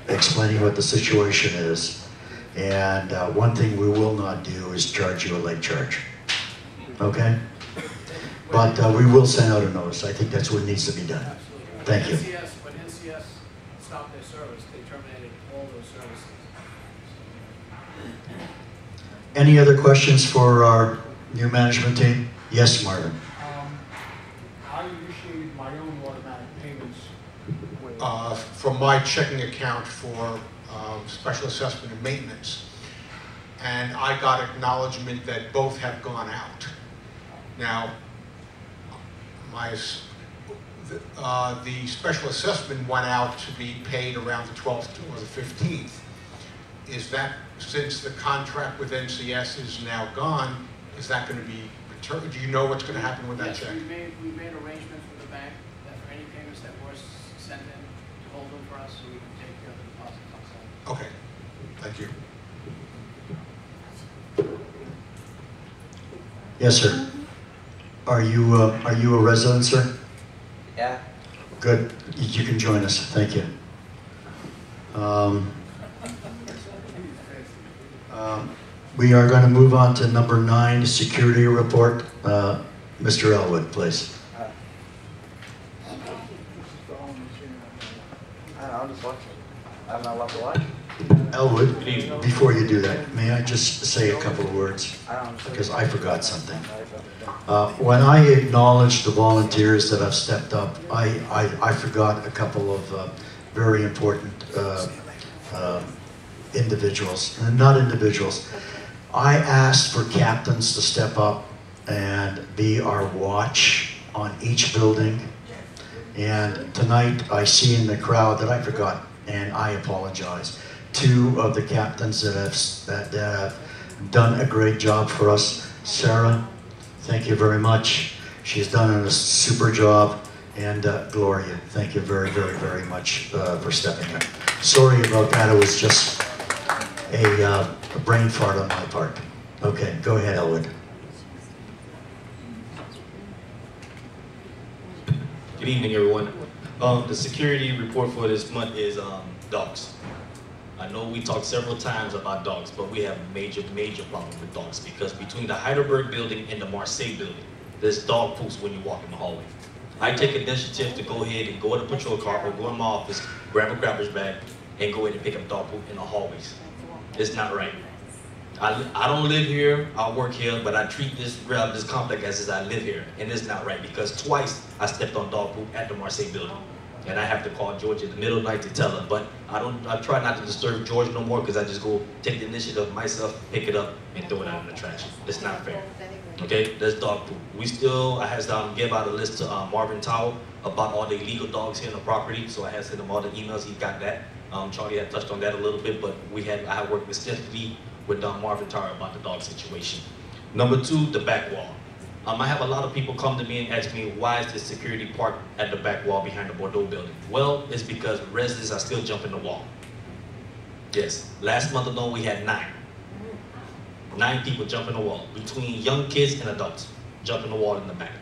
Speaker 1: explaining what the situation is. And one thing we will not do is charge you a late charge. Okay? But we will send out a notice. I think that's what needs to be done. Thank you.
Speaker 7: When NCS stopped their service, they terminated all those services.
Speaker 1: Any other questions for our new management team? Yes, Marvin.
Speaker 18: I initiated my own automatic payments.
Speaker 3: From my checking account for special assessment and maintenance. And I got acknowledgement that both have gone out. Now, the special assessment went out to be paid around the 12th or the 15th. Is that, since the contract with NCS is now gone, is that going to be returned? Do you know what's going to happen with that
Speaker 7: Yes,
Speaker 3: check?
Speaker 7: we made arrangements with the bank that for any payments that were sent in, to hold them for us so we can take care of the deposits ourselves.
Speaker 3: Okay, thank you.
Speaker 1: Yes, sir. Are you a resident, sir?
Speaker 21: Yeah.
Speaker 1: Good. You can join us. Thank you. We are going to move on to number 9, security report. Mr. Elwood, please.
Speaker 21: I'm just watching. I'm not allowed to watch.
Speaker 1: Elwood, before you do that, may I just say a couple of words? Because I forgot something. When I acknowledged the volunteers that have stepped up, I forgot a couple of very important individuals. Not individuals. I asked for captains to step up and be our watch on each building. And tonight I see in the crowd that I forgot, and I apologize. 2 of the captains that have done a great job for us. Sarah, thank you very much. She's done a super job. And Gloria, thank you very, very, very much for stepping up. Sorry about that, it was just a brain fart on my part. Okay, go ahead, Elwood.
Speaker 22: Good evening, everyone. The security report for this month is dogs. I know we talked several times about dogs, but we have major problems with dogs because between the Heidelberg building and the Marseille building, there's dog poops when you walk in the hallway. I take initiative to go ahead and go in a patrol car or go in my office, grab a garbage bag, and go ahead and pick up dog poop in the hallways. It's not right. I don't live here, I work here, but I treat this complex as I live here, and it's not right because twice I stepped on dog poop at the Marseille building. And I have to call George in the middle of the night to tell her, but I try not to disturb George no more because I just go take the initiative myself, pick it up, and throw it out in the trash. It's not fair. Okay, that's dog poop. I had to give out a list to Marvin Tower about all the illegal dogs here on the property, so I had sent him all the emails, he got that. Charlie had touched on that a little bit, but I had worked extensively with Marvin Tower about the dog situation. Number 2, the back wall. I have a lot of people come to me and ask me, why is the security parked at the back wall behind the Bordeaux building? Well, it's because residents are still jumping the wall. Yes, last month alone we had 9. 9 people jumping the wall, between young kids and adults, jumping the wall in the back.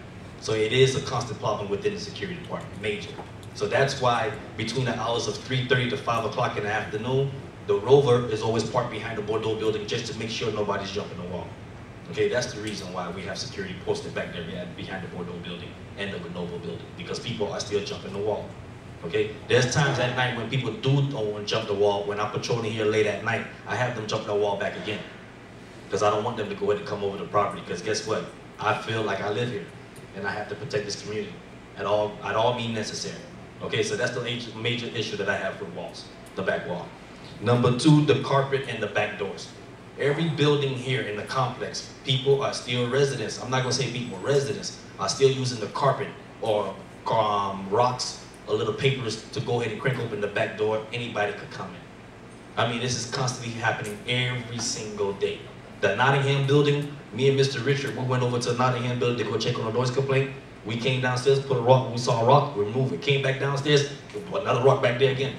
Speaker 22: So it is a constant problem within the security department, major. So that's why between the hours of 3:30 to 5 o'clock in the afternoon, the Rover is always parked behind the Bordeaux building just to make sure nobody's jumping the wall. Okay, that's the reason why we have security posted back there behind the Bordeaux building and the Lenovo building, because people are still jumping the wall. Okay, there's times at night when people don't want to jump the wall. When I'm patrolling here late at night, I have them jump the wall back again, because I don't want them to go ahead and come over the property, because guess what? I feel like I live here, and I have to protect this community at all means necessary. Okay, so that's the major issue that I have with walls, the back wall. Number 2, the carpet and the back doors. Every building here in the complex, people are still residents. I'm not gonna say people, residents are still using the carpet or rocks or little papers to go ahead and crank open the back door. Anybody could come in. I mean, this is constantly happening every single day. The Nottingham building, me and Mr. Richard, we went over to the Nottingham building to go check on a noise complaint. We came downstairs, put a rock, we saw a rock, we removed it. Came back downstairs, another rock back there again.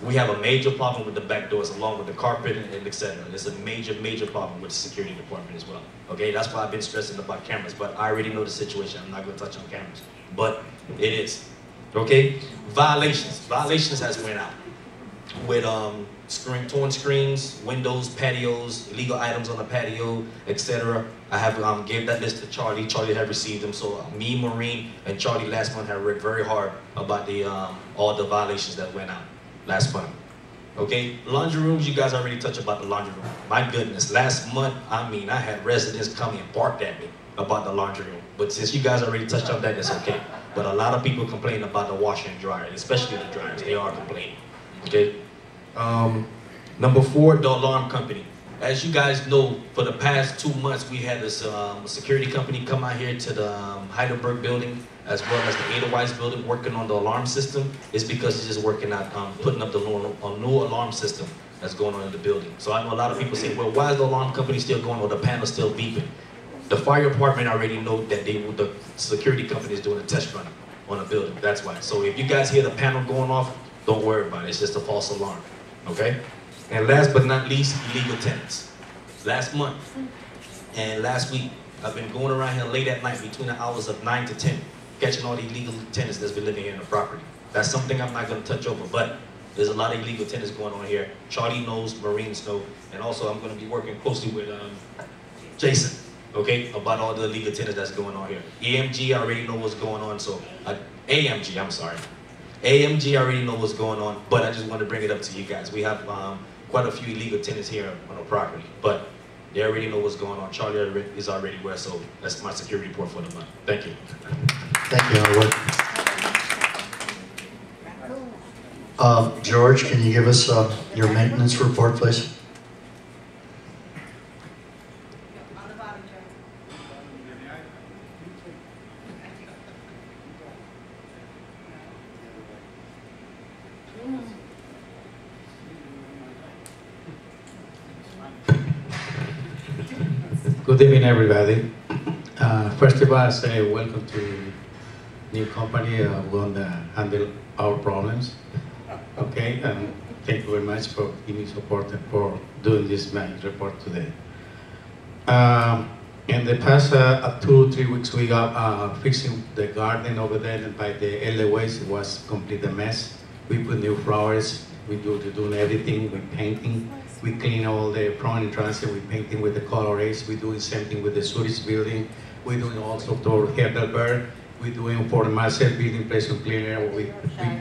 Speaker 22: We have a major problem with the back doors along with the carpet and etc. It's a major, major problem with the security department as well. Okay, that's why I've been stressing about cameras, but I already know the situation. I'm not gonna touch on cameras, but it is. Okay, violations has went out with torn screens, windows, patios, illegal items on the patio, etc. I have gave that list to Charlie. Charlie have received them. So me, Maureen, and Charlie last month have worked very hard about the all the violations that went out last month. Okay, laundry rooms, you guys already touched about the laundry room. My goodness, last month, I mean, I had residents come and barked at me about the laundry room. But since you guys already touched on that, it's okay. But a lot of people complain about the washer and dryer, especially the dryers. They are complaining. Okay. Number 4, the alarm company. As you guys know, for the past 2 months, we had this security company come out here to the Heidelberg building, as well as the Edelweiss building, working on the alarm system. It's because it's just working out, putting up the new alarm system that's going on in the building. So I know a lot of people say, well, why is the alarm company still going or the panel still beeping? The fire department already know that the security company is doing a test run on the building. That's why. So if you guys hear the panel going off, don't worry about it. It's just a false alarm. Okay? And last but not least, illegal tenants. Last month and last week, I've been going around here late at night between the hours of 9 to 10, catching all the illegal tenants that's been living here in the property. That's something I'm not going to touch over, but there's a lot of illegal tenants going on here. Charlie knows, Marines know, and also I'm going to be working closely with Jason, okay, about all the illegal tenants that's going on here. EMG, I already know what's going on, so AMG, I'm sorry. AMG, I already know what's going on, but I just want to bring it up to you guys. We have quite a few illegal tenants here on the property, but they already know what's going on. Charlie is already aware, so that's my security report for the month. Thank you.
Speaker 1: Thank you, Howard. George, can you give us your maintenance report, please?
Speaker 10: Good evening, everybody. First of all, I say welcome to new company. We're going to handle our problems. Okay, and thank you very much for giving support and for doing this maintenance report today. In the past 2 or 3 weeks, we got fixing the garden over there, and by the Edelweiss, it was complete a mess. We put new flowers. We doing everything. We painting. We clean all the front entrance, we painting with the color Ace. We're doing same thing with the Zurich building. We're doing also for Heidelberg. We're doing for the Marcel building, pressure cleaner. We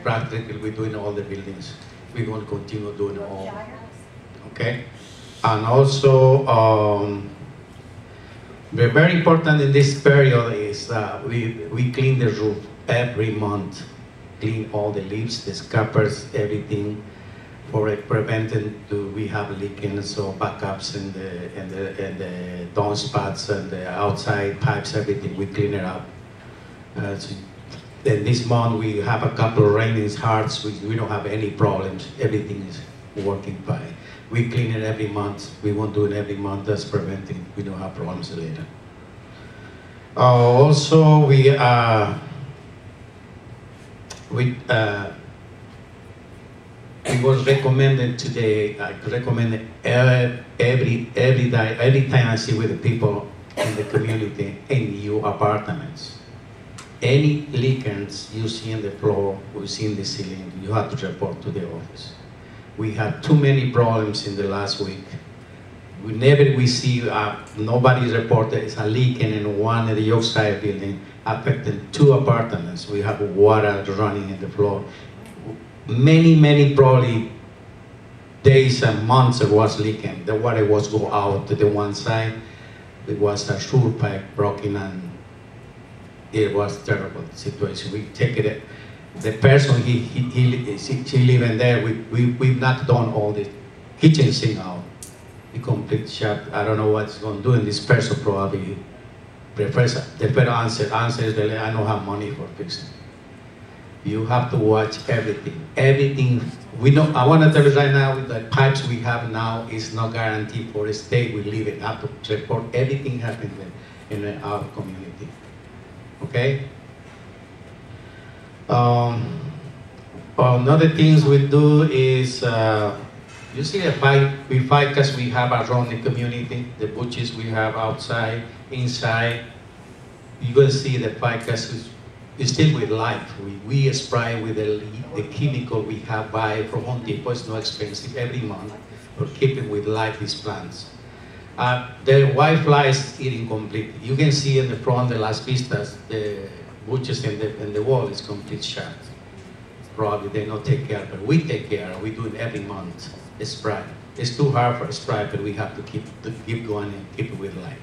Speaker 10: practically, we're doing all the buildings. We're going to continue doing all. Okay? And also, very important in this period is we clean the roof every month. Clean all the leaves, the scuppers, everything. For preventing we have leaking, so backups and the downspouts and the outside pipes, everything we clean it up. So then this month we have a couple of rainings hearts. We don't have any problems. Everything is working fine. We clean it every month. We won't do it every month. That's preventing. We don't have problems later. Also, it was recommended today. I recommend every time I see with the people in the community in new apartments. Any leakings you see in the floor, you see in the ceiling, you have to report to the office. We had too many problems in the last week. We see nobody reported it's a leaking in one of the Yorkside building affecting 2 apartments. We have water running in the floor. Many probably days and months it was leaking. The water was go out to the one side. It was a sewer pipe broken and it was a terrible situation. We take it. The person she living there. We've knocked down all the kitchen sink out. The complete shop. I don't know what's going to do. And this person probably prefers the better answer is that I don't have money for fixing. You have to watch everything. Everything We know, I want to tell you right now, with the pipes we have now is not guaranteed for a state. We leave it up to report everything happening in our community. Okay? Another things we do is, you see the ficus we have around the community, the bushes we have outside, inside. You're going to see the ficus is still with life. We spray with the chemical we have buy from Home Depot. It's not expensive every month for keeping with life these plants. The whitefly is eating completely. You can see in the front, the Las Vistas, the bushes and the wall is complete shut. Probably they don't take care, but we take care. We do it every month. A spray. It's too hard for a spray, but we have to keep going and keep it with life.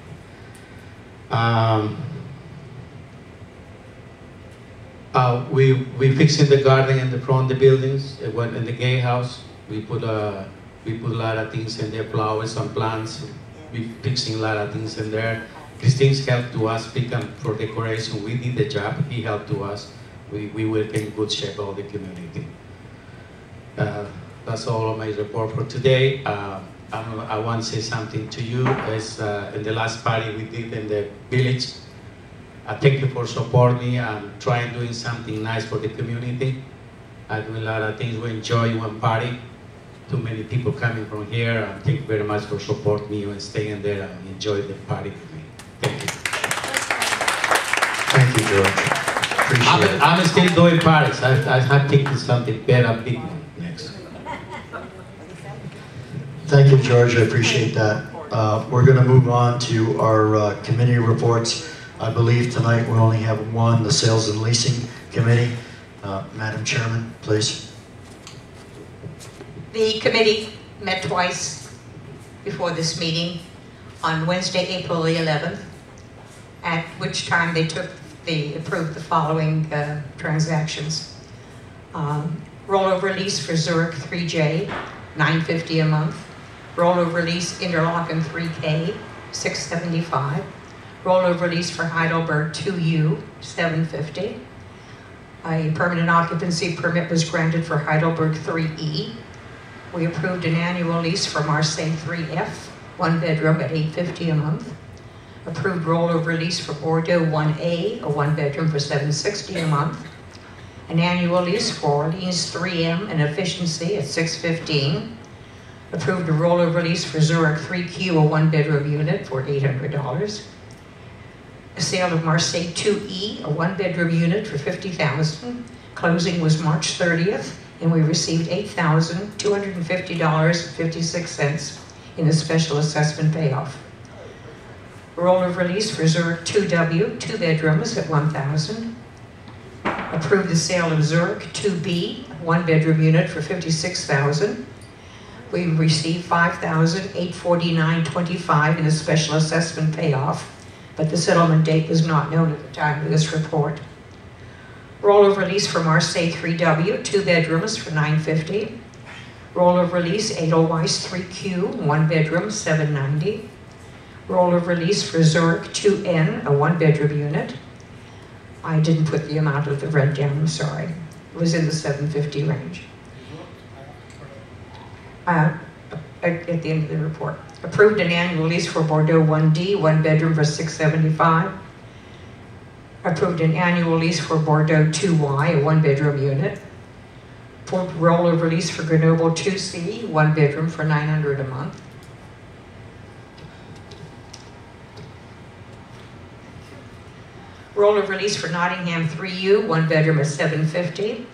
Speaker 10: We fixing the garden in the front of the buildings. In the gatehouse, we put a lot of things in there, flowers and plants. We fixing a lot of things in there. Christine's helped to us pick up for decoration. We did the job. He helped to us. We work in good shape all the community. That's all of my report for today. I want to say something to you. As in the last party we did in the village, thank you for supporting me. I'm trying doing something nice for the community. I do a lot of things. We enjoy one party. Too many people coming from here. Thank you very much for supporting me and staying there and enjoy the party with me. Thank you.
Speaker 1: Thank you, George. Appreciate it.
Speaker 10: I'm still doing parties. I have taken something better big next.
Speaker 1: Thank you, George. I appreciate that. We're going to move on to our committee reports. I believe tonight we only have one, the Sales and Leasing Committee. Madam Chairman, please.
Speaker 12: The committee met twice before this meeting on Wednesday, April the 11th, at which time they approved the following transactions. Rollover lease for Zurich 3J, $950 a month. Rollover lease Interlochen 3K, $675. Rollover lease for Heidelberg 2U, $750. A permanent occupancy permit was granted for Heidelberg 3E. We approved an annual lease for Marseille 3F, 1 bedroom at $850 a month. Approved rollover lease for Bordeaux 1A, a 1 bedroom for $760 a month. An annual lease for Orleans 3M and Efficiency at $615. Approved a rollover lease for Zurich 3Q, a 1 bedroom unit for $800. A sale of Marseille 2E, a 1 bedroom unit for $50,000. Closing was March 30th, and we received $8,250.56 in a special assessment payoff. Rollover lease for Zurich 2W, 2 bedrooms at $1,000. Approved the sale of Zurich 2B, 1 bedroom unit for $56,000. We received $5,849.25 in a special assessment payoff, but the settlement date was not known at the time of this report. Rollover lease for Marseille 3W, 2 bedrooms for $950. Rollover lease Edelweiss 3Q, 1 bedroom, $790. Rollover lease for Zurich 2N, a 1 bedroom unit. I didn't put the amount of the rent down, I'm sorry. It was in the $750 range. At the end of the report. Approved an annual lease for Bordeaux 1D, 1 bedroom for $675. Approved an annual lease for Bordeaux 2Y, a 1 bedroom unit. Rollover lease for Grenoble 2C, 1 bedroom for $900 a month. Rollover lease for Nottingham 3U, 1 bedroom at $750.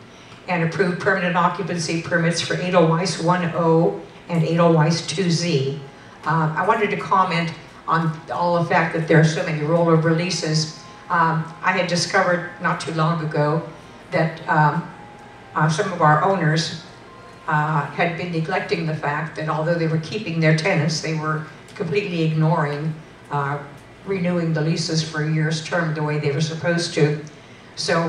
Speaker 12: And approved permanent occupancy permits for Edelweiss 1O and Edelweiss 2Z. I wanted to comment on all the fact that there are so many rollover leases. I had discovered not too long ago that some of our owners had been neglecting the fact that although they were keeping their tenants, they were completely ignoring renewing the leases for a year's term the way they were supposed to. So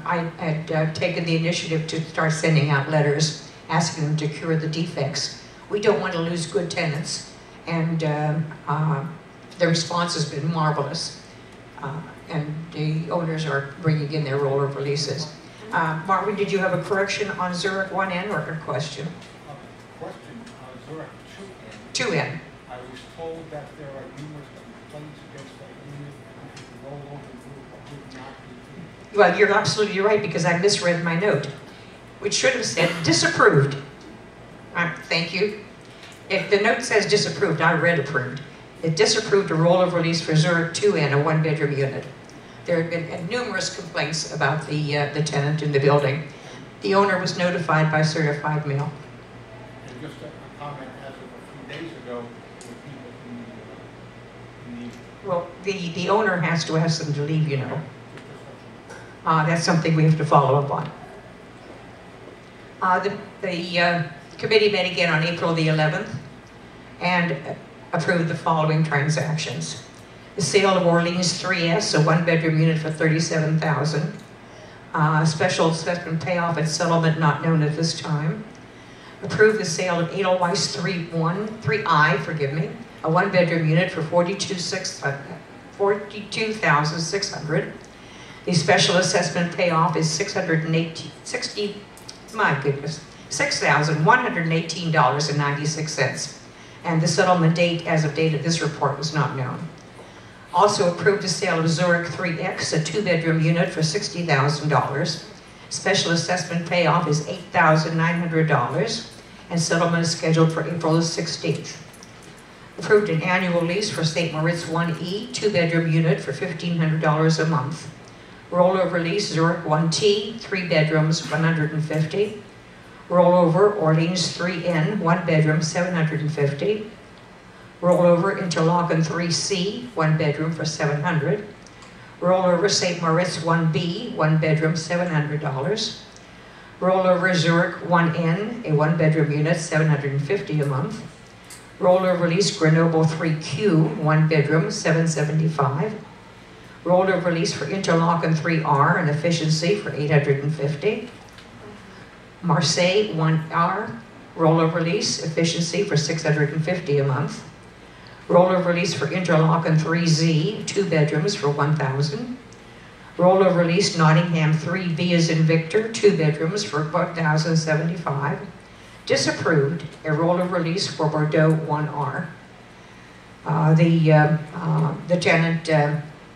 Speaker 12: I had taken the initiative to start sending out letters asking them to cure the defects. We don't want to lose good tenants, and the response has been marvelous. And the owners are bringing in their rollover leases. Marvin, did you have a correction on Zurich 1N or a question?
Speaker 18: Question, Zurich 2N.
Speaker 12: 2N.
Speaker 18: I was told that there are numerous complaints against that unit, and if the rollover would not be.
Speaker 12: Well, you're absolutely right, because I misread my note, which should have said disapproved. Thank you. If the note says disapproved, I read approved. It disapproved a rollover lease for Zurich 2N, a one-bedroom unit. There had been numerous complaints about the tenant in the building. The owner was notified by certified mail.
Speaker 18: And just a comment, as of a few days ago, with people in the
Speaker 12: Well, the owner has to ask them to leave, you know. That's something we have to follow up on. The committee met again on April the 11th and approved the following transactions. The sale of Orleans 3S, a one-bedroom unit for $37,000. Special assessment payoff and settlement not known at this time. Approved the sale of Edelweiss 3I, a one-bedroom unit for $42,600. The special assessment payoff is $6,118.96, and the settlement date as of date of this report was not known. Also approved the sale of Zurich 3X, a two-bedroom unit for $60,000. Special assessment payoff is $8,900, and settlement is scheduled for April the 16th. Approved an annual lease for St. Moritz 1E, two-bedroom unit for $1,500 a month. Rollover lease Zurich 1T, 3 bedrooms, $150. Rollover Orleans 3N, 1 bedroom, $750. Rollover Interlaken 3C, 1 bedroom for $700. Rollover St. Moritz 1B, 1 bedroom, $700. Rollover Zurich 1N, a 1 bedroom unit, $750 a month. Rollover lease Grenoble 3Q, 1 bedroom, $775. Rollover lease for Interlaken 3R, an efficiency for $850. Marseille 1R, rollover lease, efficiency for $650 a month. Rollover lease for Interlaken 3Z, 2 bedrooms for $1,000. Rollover lease Nottingham 3B as in Victor, 2 bedrooms for $1,075. Disapproved a rollover lease for Bordeaux 1R. The tenant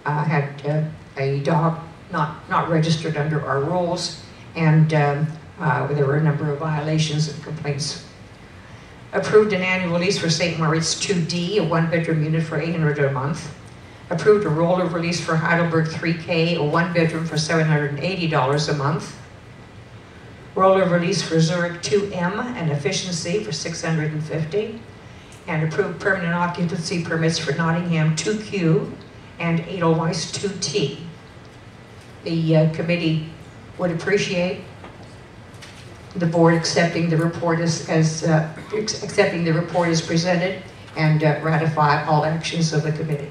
Speaker 12: had a dog not registered under our rules, and there were a number of violations and complaints. Approved an annual lease for St. Moritz 2D, a 1 bedroom unit for $800 a month. Approved a rollover lease for Heidelberg 3K, a 1 bedroom for $780 a month. Rollover lease for Zurich 2M, an efficiency for $650. And approved permanent occupancy permits for Nottingham 2Q and Edelweiss 2T. The committee would appreciate the board accepting the report as presented and ratify all actions of the committee.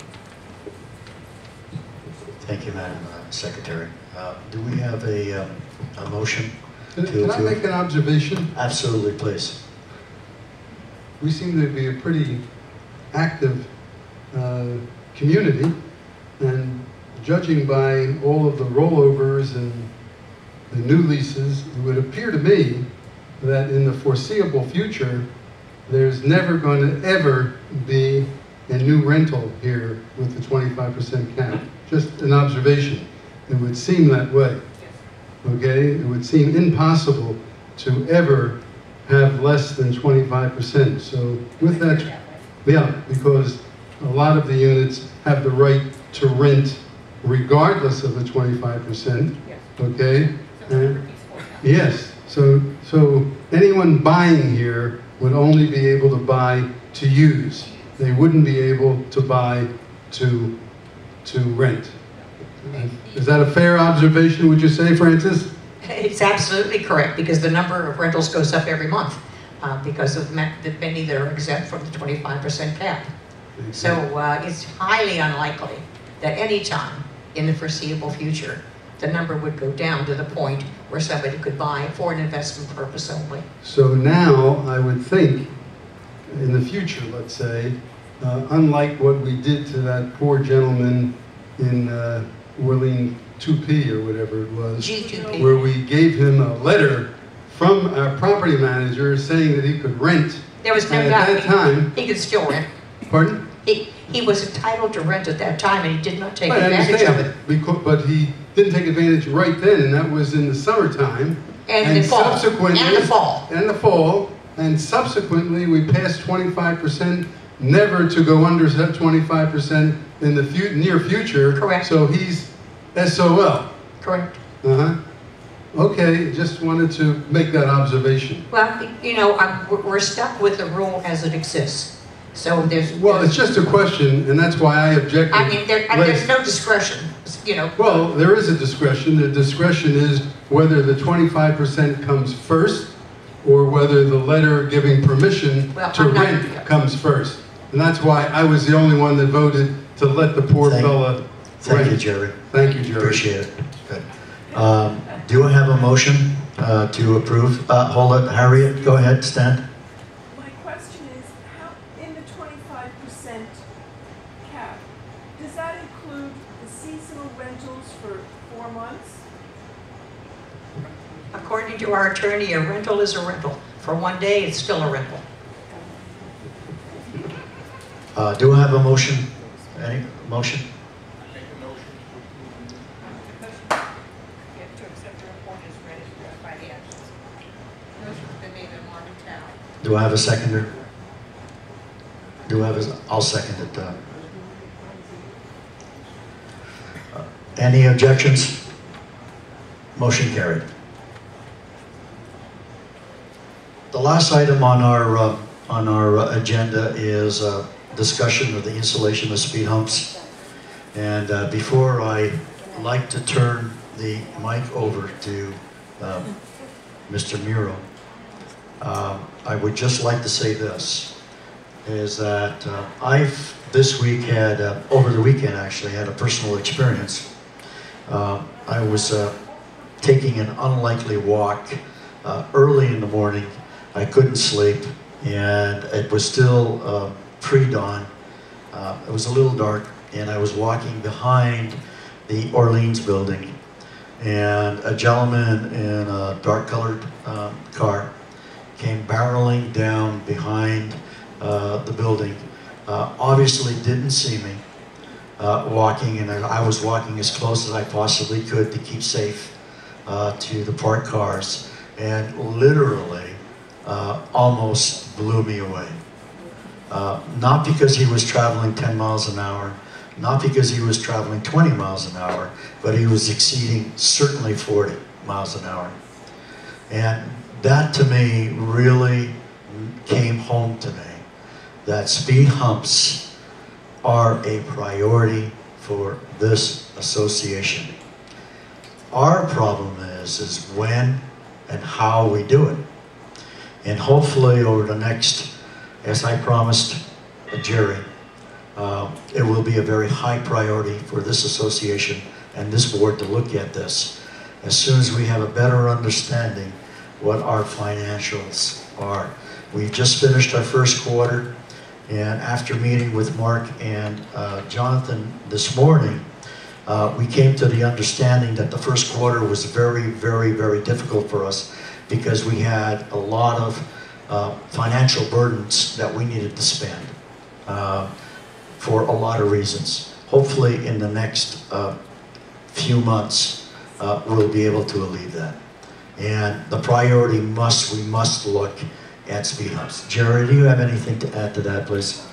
Speaker 1: Thank you, Madam Secretary. Do we have a motion?
Speaker 11: Can I make an observation?
Speaker 1: Absolutely, please.
Speaker 11: We seem to be a pretty active community, and judging by all of the rollovers and the new leases, it would appear to me that in the foreseeable future, there's never going to ever be a new rental here with the 25% cap. Just an observation. It would seem that way. Okay? It would seem impossible to ever have less than 25%. So with that, yeah, because a lot of the units have the right to rent regardless of the 25%. Okay? Yes, so anyone buying here would only be able to buy to use. They wouldn't be able to buy to rent. Is that a fair observation, would you say, Francis?
Speaker 12: It's absolutely correct, because the number of rentals goes up every month because of the many that are exempt from the 25% cap. So it's highly unlikely that any time in the foreseeable future the number would go down to the point where somebody could buy for an investment purpose only.
Speaker 11: So now I would think in the future, let's say, unlike what we did to that poor gentleman in Orleans 2P or whatever it was,
Speaker 12: G2P.
Speaker 11: where we gave him a letter from our property manager saying that he could rent.
Speaker 12: There was no
Speaker 11: And
Speaker 12: doubt.
Speaker 11: at that time,
Speaker 12: He could still rent.
Speaker 11: pardon?
Speaker 12: He was entitled to rent at that time, and he did not take
Speaker 11: I
Speaker 12: advantage of
Speaker 11: understand,
Speaker 12: it.
Speaker 11: but he didn't take advantage right then, and that was in the summertime.
Speaker 12: And the fall.
Speaker 11: Subsequently,
Speaker 12: And the fall.
Speaker 11: And the fall. And subsequently, we passed 25%, never to go under 25% in the near future.
Speaker 12: Correct.
Speaker 11: So he's SOL.
Speaker 12: Correct.
Speaker 11: Uh-huh. Okay, just wanted to make that observation.
Speaker 12: Well, you know, we're stuck with the rule as it exists. So
Speaker 11: Well, it's just a question, and that's why I objected.
Speaker 12: I mean, there's no discretion, you know.
Speaker 11: Well, there is a discretion. The discretion is whether the 25% comes first or whether the letter giving permission to rent comes first. And that's why I was the only one that voted to let the poor fella
Speaker 1: Thank
Speaker 11: rent.
Speaker 1: you, Jerry.
Speaker 11: Thank you, Jerry.
Speaker 1: Appreciate it. Good. Do I have a motion to approve? Hold it, Harriet, go ahead, stand.
Speaker 4: My question is, how, in the 25% cap, does that include the seasonal rentals for 4 months?
Speaker 12: According to our attorney, a rental is a rental. For one day, it's still a rental.
Speaker 1: Do I have a motion? Any motion? Do I have a seconder? Do I have a, I'll second it. Any objections? Motion carried. The last item on our agenda is discussion of the installation of speed humps. And before I like to turn the mic over to Mr. Muro, I would just like to say this, is that I've this week had, over the weekend actually, had a personal experience. I was taking an unlikely walk early in the morning. I couldn't sleep, and it was still pre-dawn. It was a little dark, and I was walking behind the Orleans building, and a gentleman in a dark-colored car came barreling down behind the building. Obviously didn't see me walking, and I was walking as close as I possibly could to keep safe to the parked cars, and literally almost blew me away. Not because he was traveling 10 miles an hour, not because he was traveling 20 miles an hour, but he was exceeding certainly 40 miles an hour. And that to me really came home to me, that speed humps are a priority for this association. Our problem is when and how we do it. And hopefully over the next, as I promised Jerry, it will be a very high priority for this association and this board to look at this as soon as we have a better understanding what our financials are. We've just finished our first quarter, and after meeting with Mark and Jonathan this morning, we came to the understanding that the first quarter was very, very, very difficult for us because we had a lot of financial burdens that we needed to spend for a lot of reasons. Hopefully in the next few months, we'll be able to alleviate that. And the priority we must look at speed humps. Jerry, do you have anything to add to that, please?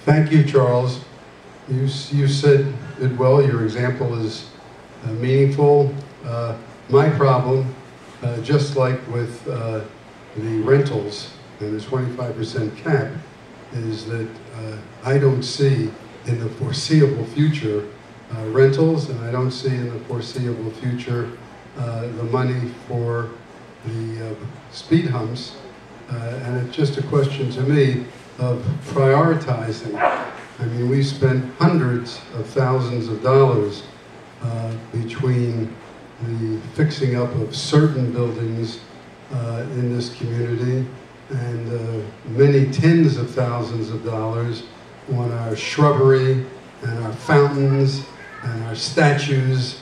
Speaker 11: Thank you, Charles. You said it well. Your example is meaningful. My problem, just like with the rentals and the 25% cap, is that I don't see in the foreseeable future rentals, and I don't see in the foreseeable future the money for the speed humps. And it's just a question to me of prioritizing. I mean, we spent hundreds of thousands of dollars between the fixing up of certain buildings in this community and many tens of thousands of dollars on our shrubbery and our fountains and our statues.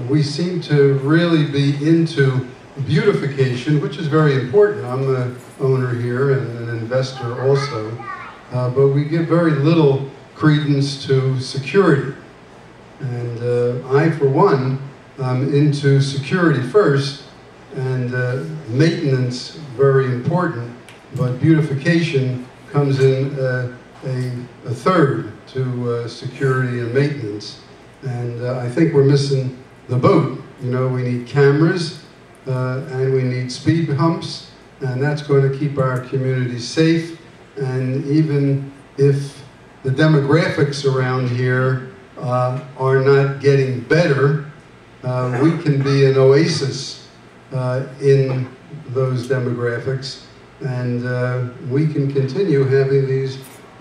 Speaker 11: We seem to really be into beautification, which is very important. I'm the owner here and an investor also, but we give very little credence to security. And I, for one, am into security first, and maintenance very important, but beautification comes in a third to security and maintenance. And I think we're missing the boat. You know, we need cameras and we need speed humps, and that's going to keep our community safe. And even if the demographics around here are not getting better, we can be an oasis in those demographics, and we can continue having these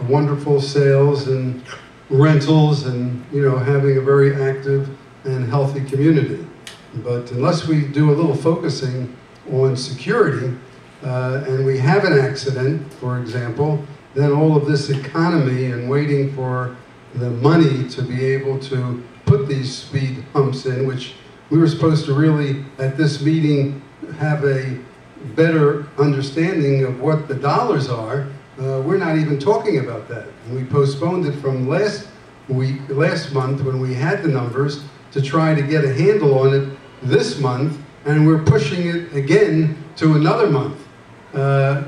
Speaker 11: wonderful sales and rentals and, you know, having a very active and healthy community. But unless we do a little focusing on security and we have an accident, for example, then all of this economy and waiting for the money to be able to put these speed humps in, which we were supposed to really, at this meeting, have a better understanding of what the dollars are. We're not even talking about that. And we postponed it from last month when we had the numbers to try to get a handle on it this month, and we're pushing it again to another month. And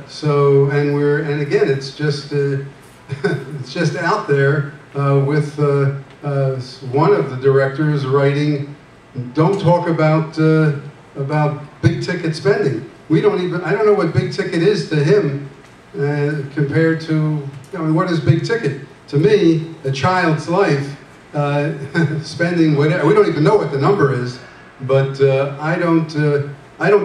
Speaker 11: again, it's just it's just out there with one of the directors writing, "Don't talk about big ticket spending." I don't know what big ticket is to him compared to, I mean, what is big ticket? To me, a child's life, spending whatever, we don't even know what the number is, but I don't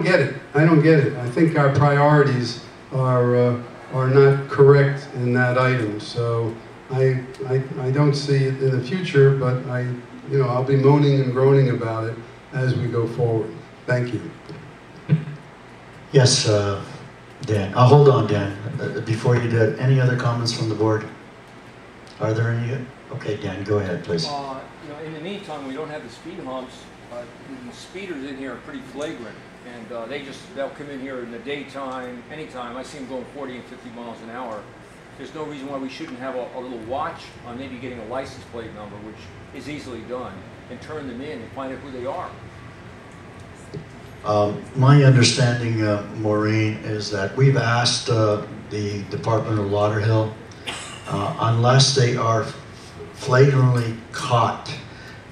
Speaker 11: get it. I don't get it. I think our priorities are not correct in that item. So I don't see it in the future, but I'll be moaning and groaning about it as we go forward. Thank you.
Speaker 1: Yes, Dan. Hold on, Dan. Before you do it, any other comments from the board? Are there any? Okay, Dan, go ahead, please.
Speaker 8: In the meantime, we don't have the speed humps. The speeders in here are pretty flagrant, and they'll come in here in the daytime, anytime. I see them going 40 and 50 miles an hour. There's no reason why we shouldn't have a little watch on maybe getting a license plate number, which is easily done, and turn them in and find out who they are.
Speaker 1: My understanding, Maureen, is that we've asked the Department of Lauderhill, unless they are flagrantly caught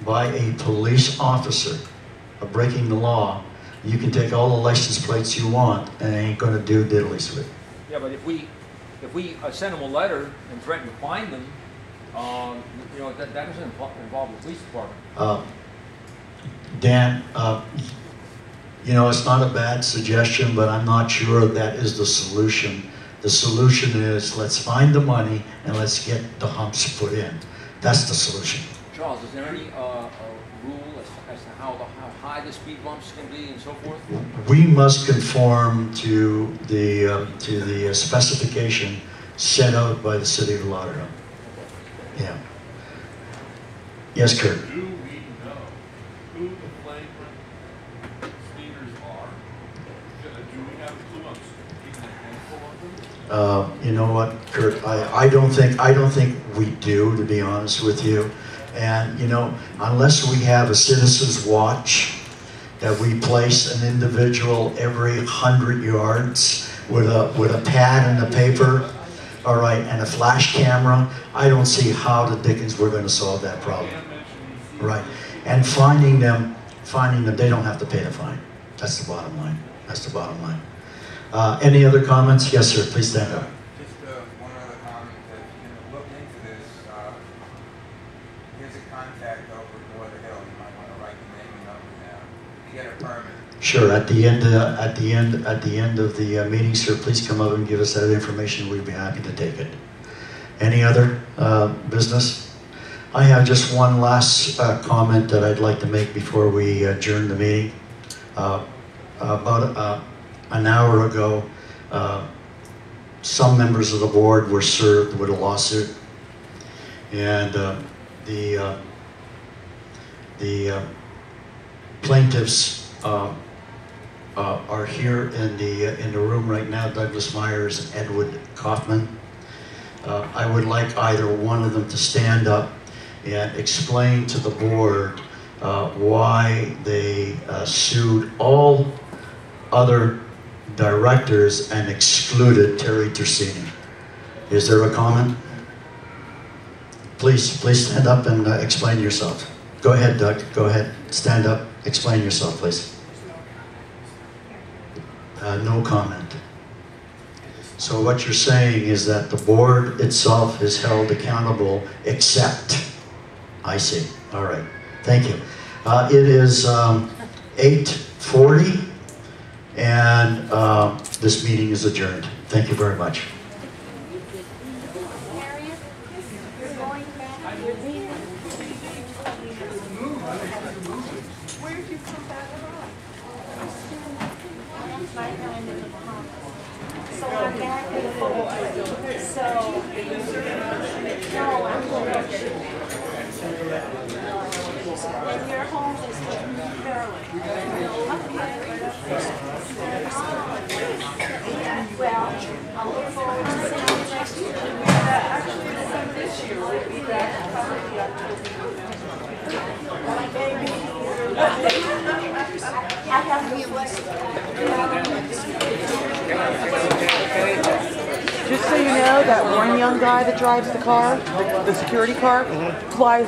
Speaker 1: by a police officer of breaking the law, you can take all the license plates you want and they ain't going to do diddlies with it.
Speaker 8: Yeah, but if we send them a letter and threaten to fine them, that doesn't involve the police department.
Speaker 1: Dan, it's not a bad suggestion, but I'm not sure that is the solution. The solution is let's find the money and let's get the humps put in. That's the solution.
Speaker 8: Charles, is there any rule as to how high the speed bumps can be and so forth?
Speaker 1: We must conform to the specification set out by the City of Lauderdale. Yeah. Yes, Kurt.
Speaker 9: Do we know who the flagrant speeders are? Do we have a clue on even a handful of them?
Speaker 1: You know what, Kurt? I don't think we do, to be honest with you. And unless we have a citizen's watch that we place an individual every 100 yards with a pad and a paper, all right, and a flash camera, I don't see how the dickens we're going to solve that problem. Right. And finding them, they don't have to pay the fine. That's the bottom line. That's the bottom line. Any other comments? Yes, sir. Please stand up.
Speaker 14: Just one other comment. That look into this. Here's a contact over at Lauderhill. You might want to write the name and number down to get a permit.
Speaker 1: Sure. At the end of the meeting, sir, please come up and give us that information. We'd be happy to take it. Any other business? I have just one last comment that I'd like to make before we adjourn the meeting. About an hour ago, some members of the board were served with a lawsuit And the plaintiffs are here in the room right now, Douglas Myers and Edward Kaufman. I would like either one of them to stand up and explain to the board why they sued all other directors and excluded Terry Tersini. Is there a comment? Please stand up and explain yourself. Go ahead, Doug. Go ahead. Stand up. Explain yourself, please. No comment. So what you're saying is that the board itself is held accountable, except, I see. All right. Thank you. It is 8:40, and this meeting is adjourned. Thank you very much.
Speaker 16: And your home is Inverrary. Well, I'll look forward to seeing you next year. Actually, some this year will be back probably I have to
Speaker 2: Just so you know, that one young guy that drives the car, the security car, flies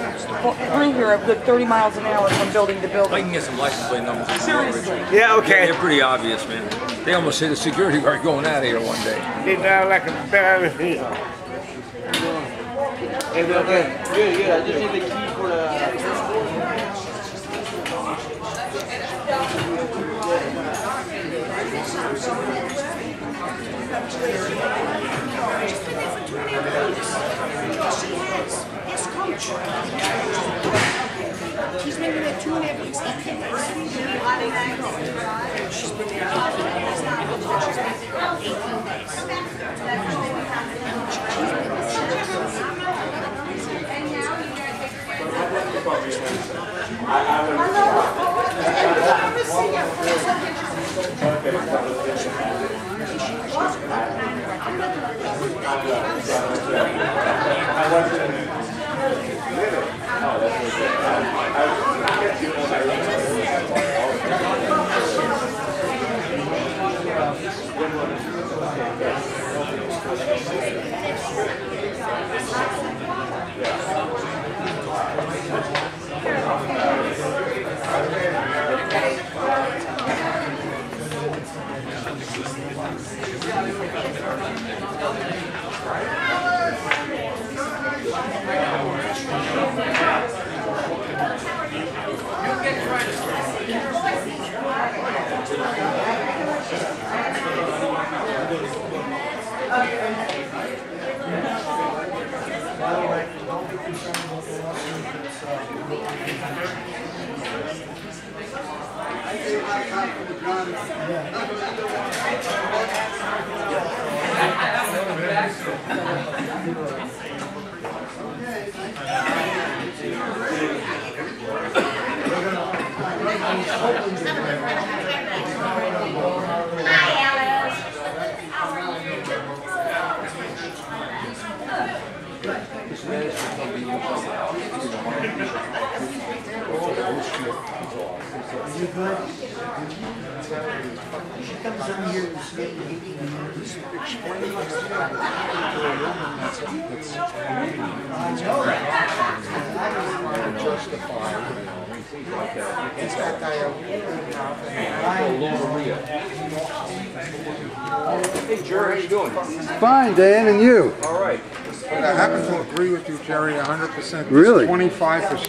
Speaker 2: through here a good 30 miles an hour from building to building.
Speaker 8: I can get some license plate numbers.
Speaker 2: Seriously?
Speaker 8: Yeah, okay. They're pretty obvious, man. They almost hit a security guard going out of here one day.
Speaker 15: He's not like a bad Hey, good. I just need the key for the...
Speaker 23: She's been there 2.5 weeks. She's been there
Speaker 8: Hey, Jerry, how you doing?
Speaker 24: Fine, Dan, and you?
Speaker 8: All right.
Speaker 24: I happen to agree with you, Jerry, 100%. Really? 25%.